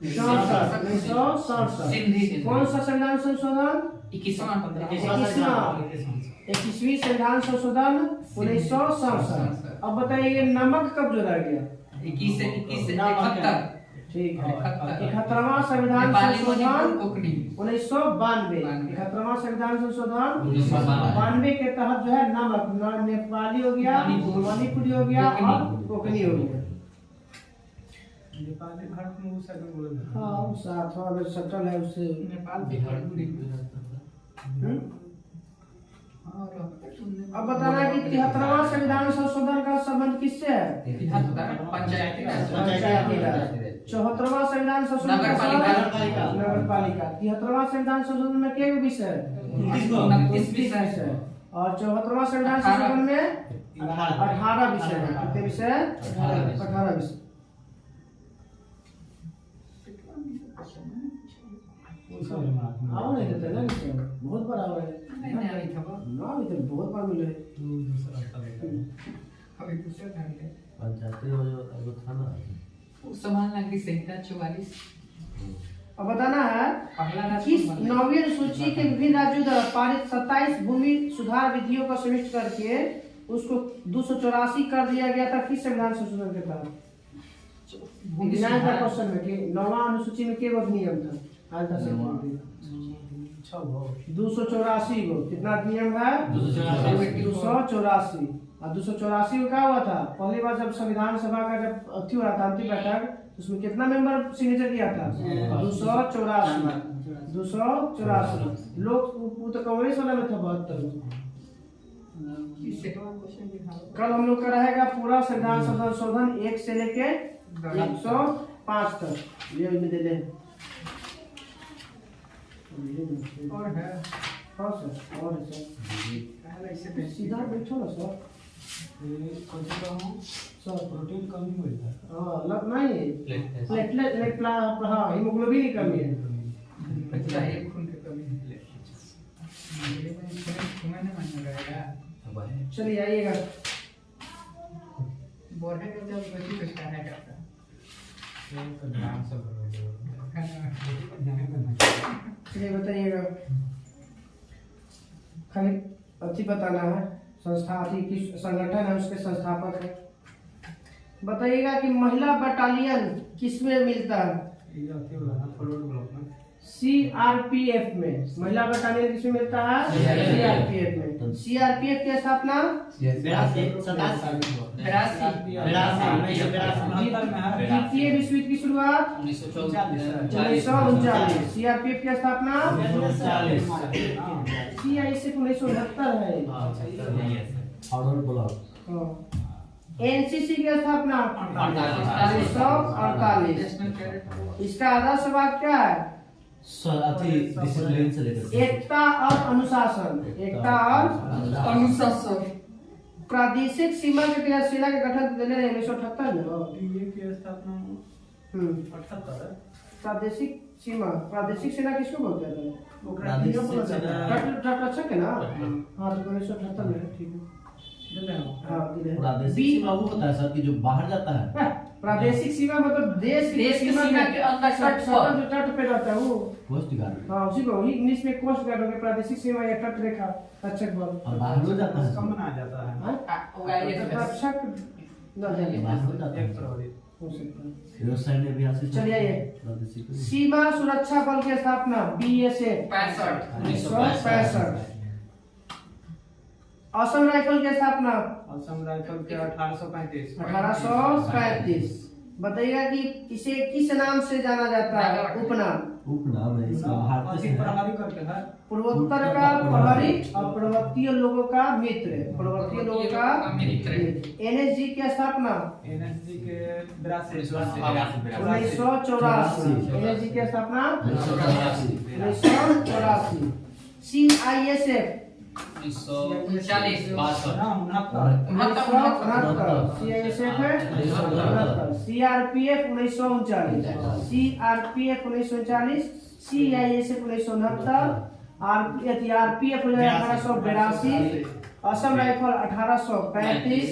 1967। कौन सा संविधान संशोधन? 21वीं संविधान संशोधन 1967। अब बताइए नमक कब जोड़ा गया? 21 से 71। ठीक है। 71वां संविधान संशोधन 1992। 71वां संविधान संशोधन 92 के तहत जो है नमक नेपाली हो गया, मणिपुरी हो गया और कोंकणी हो गया। नेपाली भारत में उस साइड में बोला जाता है। हाँ, सातवां में सटल है उससे। नेपाल बिहार अब बताना है कि 73वां संविधान संशोधन का संबंध किससे है? पंचायती राज। 74वां संविधान संशोधन नगरपालिका। 73वां संविधान संशोधन में क्या विषय है? 29 विषय। और 74वां संविधान संशोधन में 18 विषय है। कितने विषय? 18 विषय। आओ नहीं देते ना विषय बहुत बड़ा है ना, अभी तो बहुत बार मिले। अभी दूसरा ढंग है पंचायती हो जो था ना संभालना की संहिता 44। अब बताना है किस 9वीं अनुसूची के विभिन्न राज्यों द्वारा पारित 27 भूमि सुधार विधियों का समिष्ट करके उसको 284 कर दिया गया था किस संविधान संशोधन के तहत? क्वेश्चन में कि 9वां अनुसूची में केवल नियम था? 284 गो कितना नियम है? 284। और 284 को क्या हुआ था? पहली बार जब संविधान सभा का जब अथी हुआ था अंतिम बैठक उसमें कितना मेंबर सिग्नेचर किया था? 284 लोग तो कांग्रेस वाला में था 72। कल हम लोग का रहेगा पूरा संविधान संशोधन 1 से लेके 105 तक। ये में दे दे और है। हाँ सर और है सर। ऐसे सीधा बैठो ना सर। सर प्रोटीन कमी हुई है। हाँ लग नहीं प्लेटलेट हाँ हीमोग्लोबिन की कमी है। बच्चा एक खून की कमी है। ये मैं नहीं मानने रहेगा। चलिए आइएगा। बोर्ड का जब बच्ची कुछ कहना करता चलिए बताइएगा। खाली अच्छी बताना है संस्था अथी किस संगठन है उसके संस्थापक है। बताइएगा कि महिला बटालियन किसमें मिलता है? CRPF में। महिला बटालियन किसमें मिलता है? CRPF में। CRPF की स्थापना द्वितीय विश्व युद्ध की शुरुआत 1939। CRPF की स्थापना CIC 1969 है। NCC की स्थापना 1948। इसका आदर्श वाक्य क्या है? डिसिप्लिन से लेकर एकता और अनुशासन। एकता और अनुशासन। प्रादेशिक सीमा के तहत सेना के गठन देने रहे 1978 में। ये की स्थापना 78 है। प्रादेशिक सीमा प्रादेशिक सेना किसको बोलते हैं? प्रादेशिक सेना तटरक्षक है ना। हाँ तो 1978 में ठीक है। हाँ, इधर। प्रादेशिक बी सीमा वो होता है सर कि जो बाहर जाता है। प्रादेशिक सीमा मतलब देश की देश की सीमा के अंदर तट पर। जो तट पे रहता है वो। Coast guard. हाँ, उसी को इंग्लिश में कोस्ट गार्ड हो गया, प्रादेशिक सीमा या तट रेखा रक्षक बल। और बाहर हो जाता है। कम आ जाता है। हाँ? रक्षक न जाने बाहर हो जाता है। हो सकता है। व्यवसाय में भी हासिल। चलिए ये। प्रादेशिक। सीमा सुरक्षा बल की स्थापना BSF 65 असम राइफल की स्थापना असम राइफल के 1835। 1835। बताइएगा कि इसे किस नाम से जाना जाता है, उपनाम? उपनाम है इसका भारत से है। प्रहरी करके है। पूर्वोत्तर का प्रहरी और पर्वतीय लोगों का मित्र, पर्वतीय लोगों का मित्र। NSG की स्थापना एनएसजी के 82। 1984। NSG की स्थापना 1984। 1984। CISF 1939 ना 69। 1969। CISF है 1969। CRPF 1939। CRPF 1939। CISF 1969। RPF 1882। Assam rifle 1835।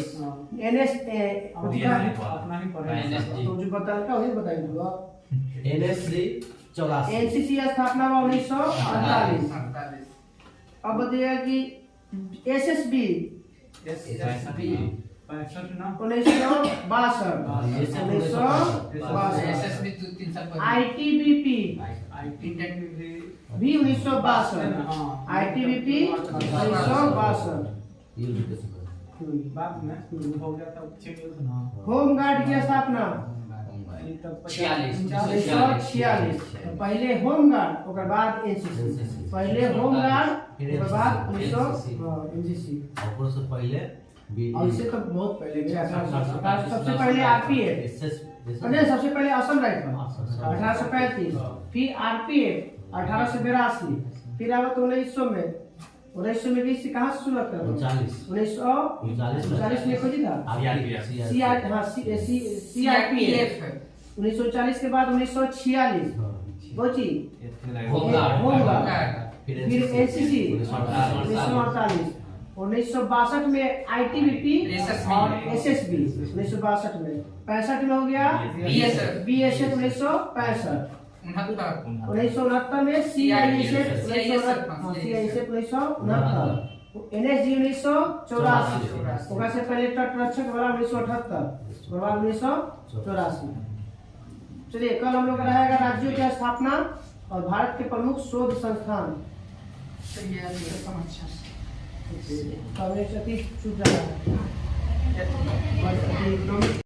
अपना ही पढ़े। तो जो बताया वही बताइए। NSG 84। NCC स्थापना हुआ 1948। अब बताइएगा कि SSB 65 ना। 1962। ये सब 1962। SSB 3 साल पहले। ITBP आईटी भी 1962। हाँ। ITBP 1962। ये भी कैसे करें? बाद में हो गया था चेंज ना। होमगार्ड की स्थापना 1946। पहले होमगार्ड ओकर बाद NCC। पहले होमगार्ड ओकर बाद NCC। और उससे पहले और इससे तो बहुत पहले गया था। सबसे पहले RPF, नहीं सबसे पहले असम राइफल 1835। फिर RPF 1882। फिर आवा तो 1900 में। 1900 में भी कहाँ से शुरुआत करा? 1939 में खोजी था। CRPF 1940 के बाद 1946। बोची होमगार्ड। फिर NCC 1948। 1962 में ITBP और SSB 1962 में। 65 में हो गया BSF 1965। 1969 में CISF 1969। NSG 1984। ओकरा से पहले तट रक्षक वाला 1978। उसके बाद 1984। चलिए कल हम लोग का रहेगा राज्यों की स्थापना और भारत के प्रमुख शोध संस्थान। कब एक छुट रहा है।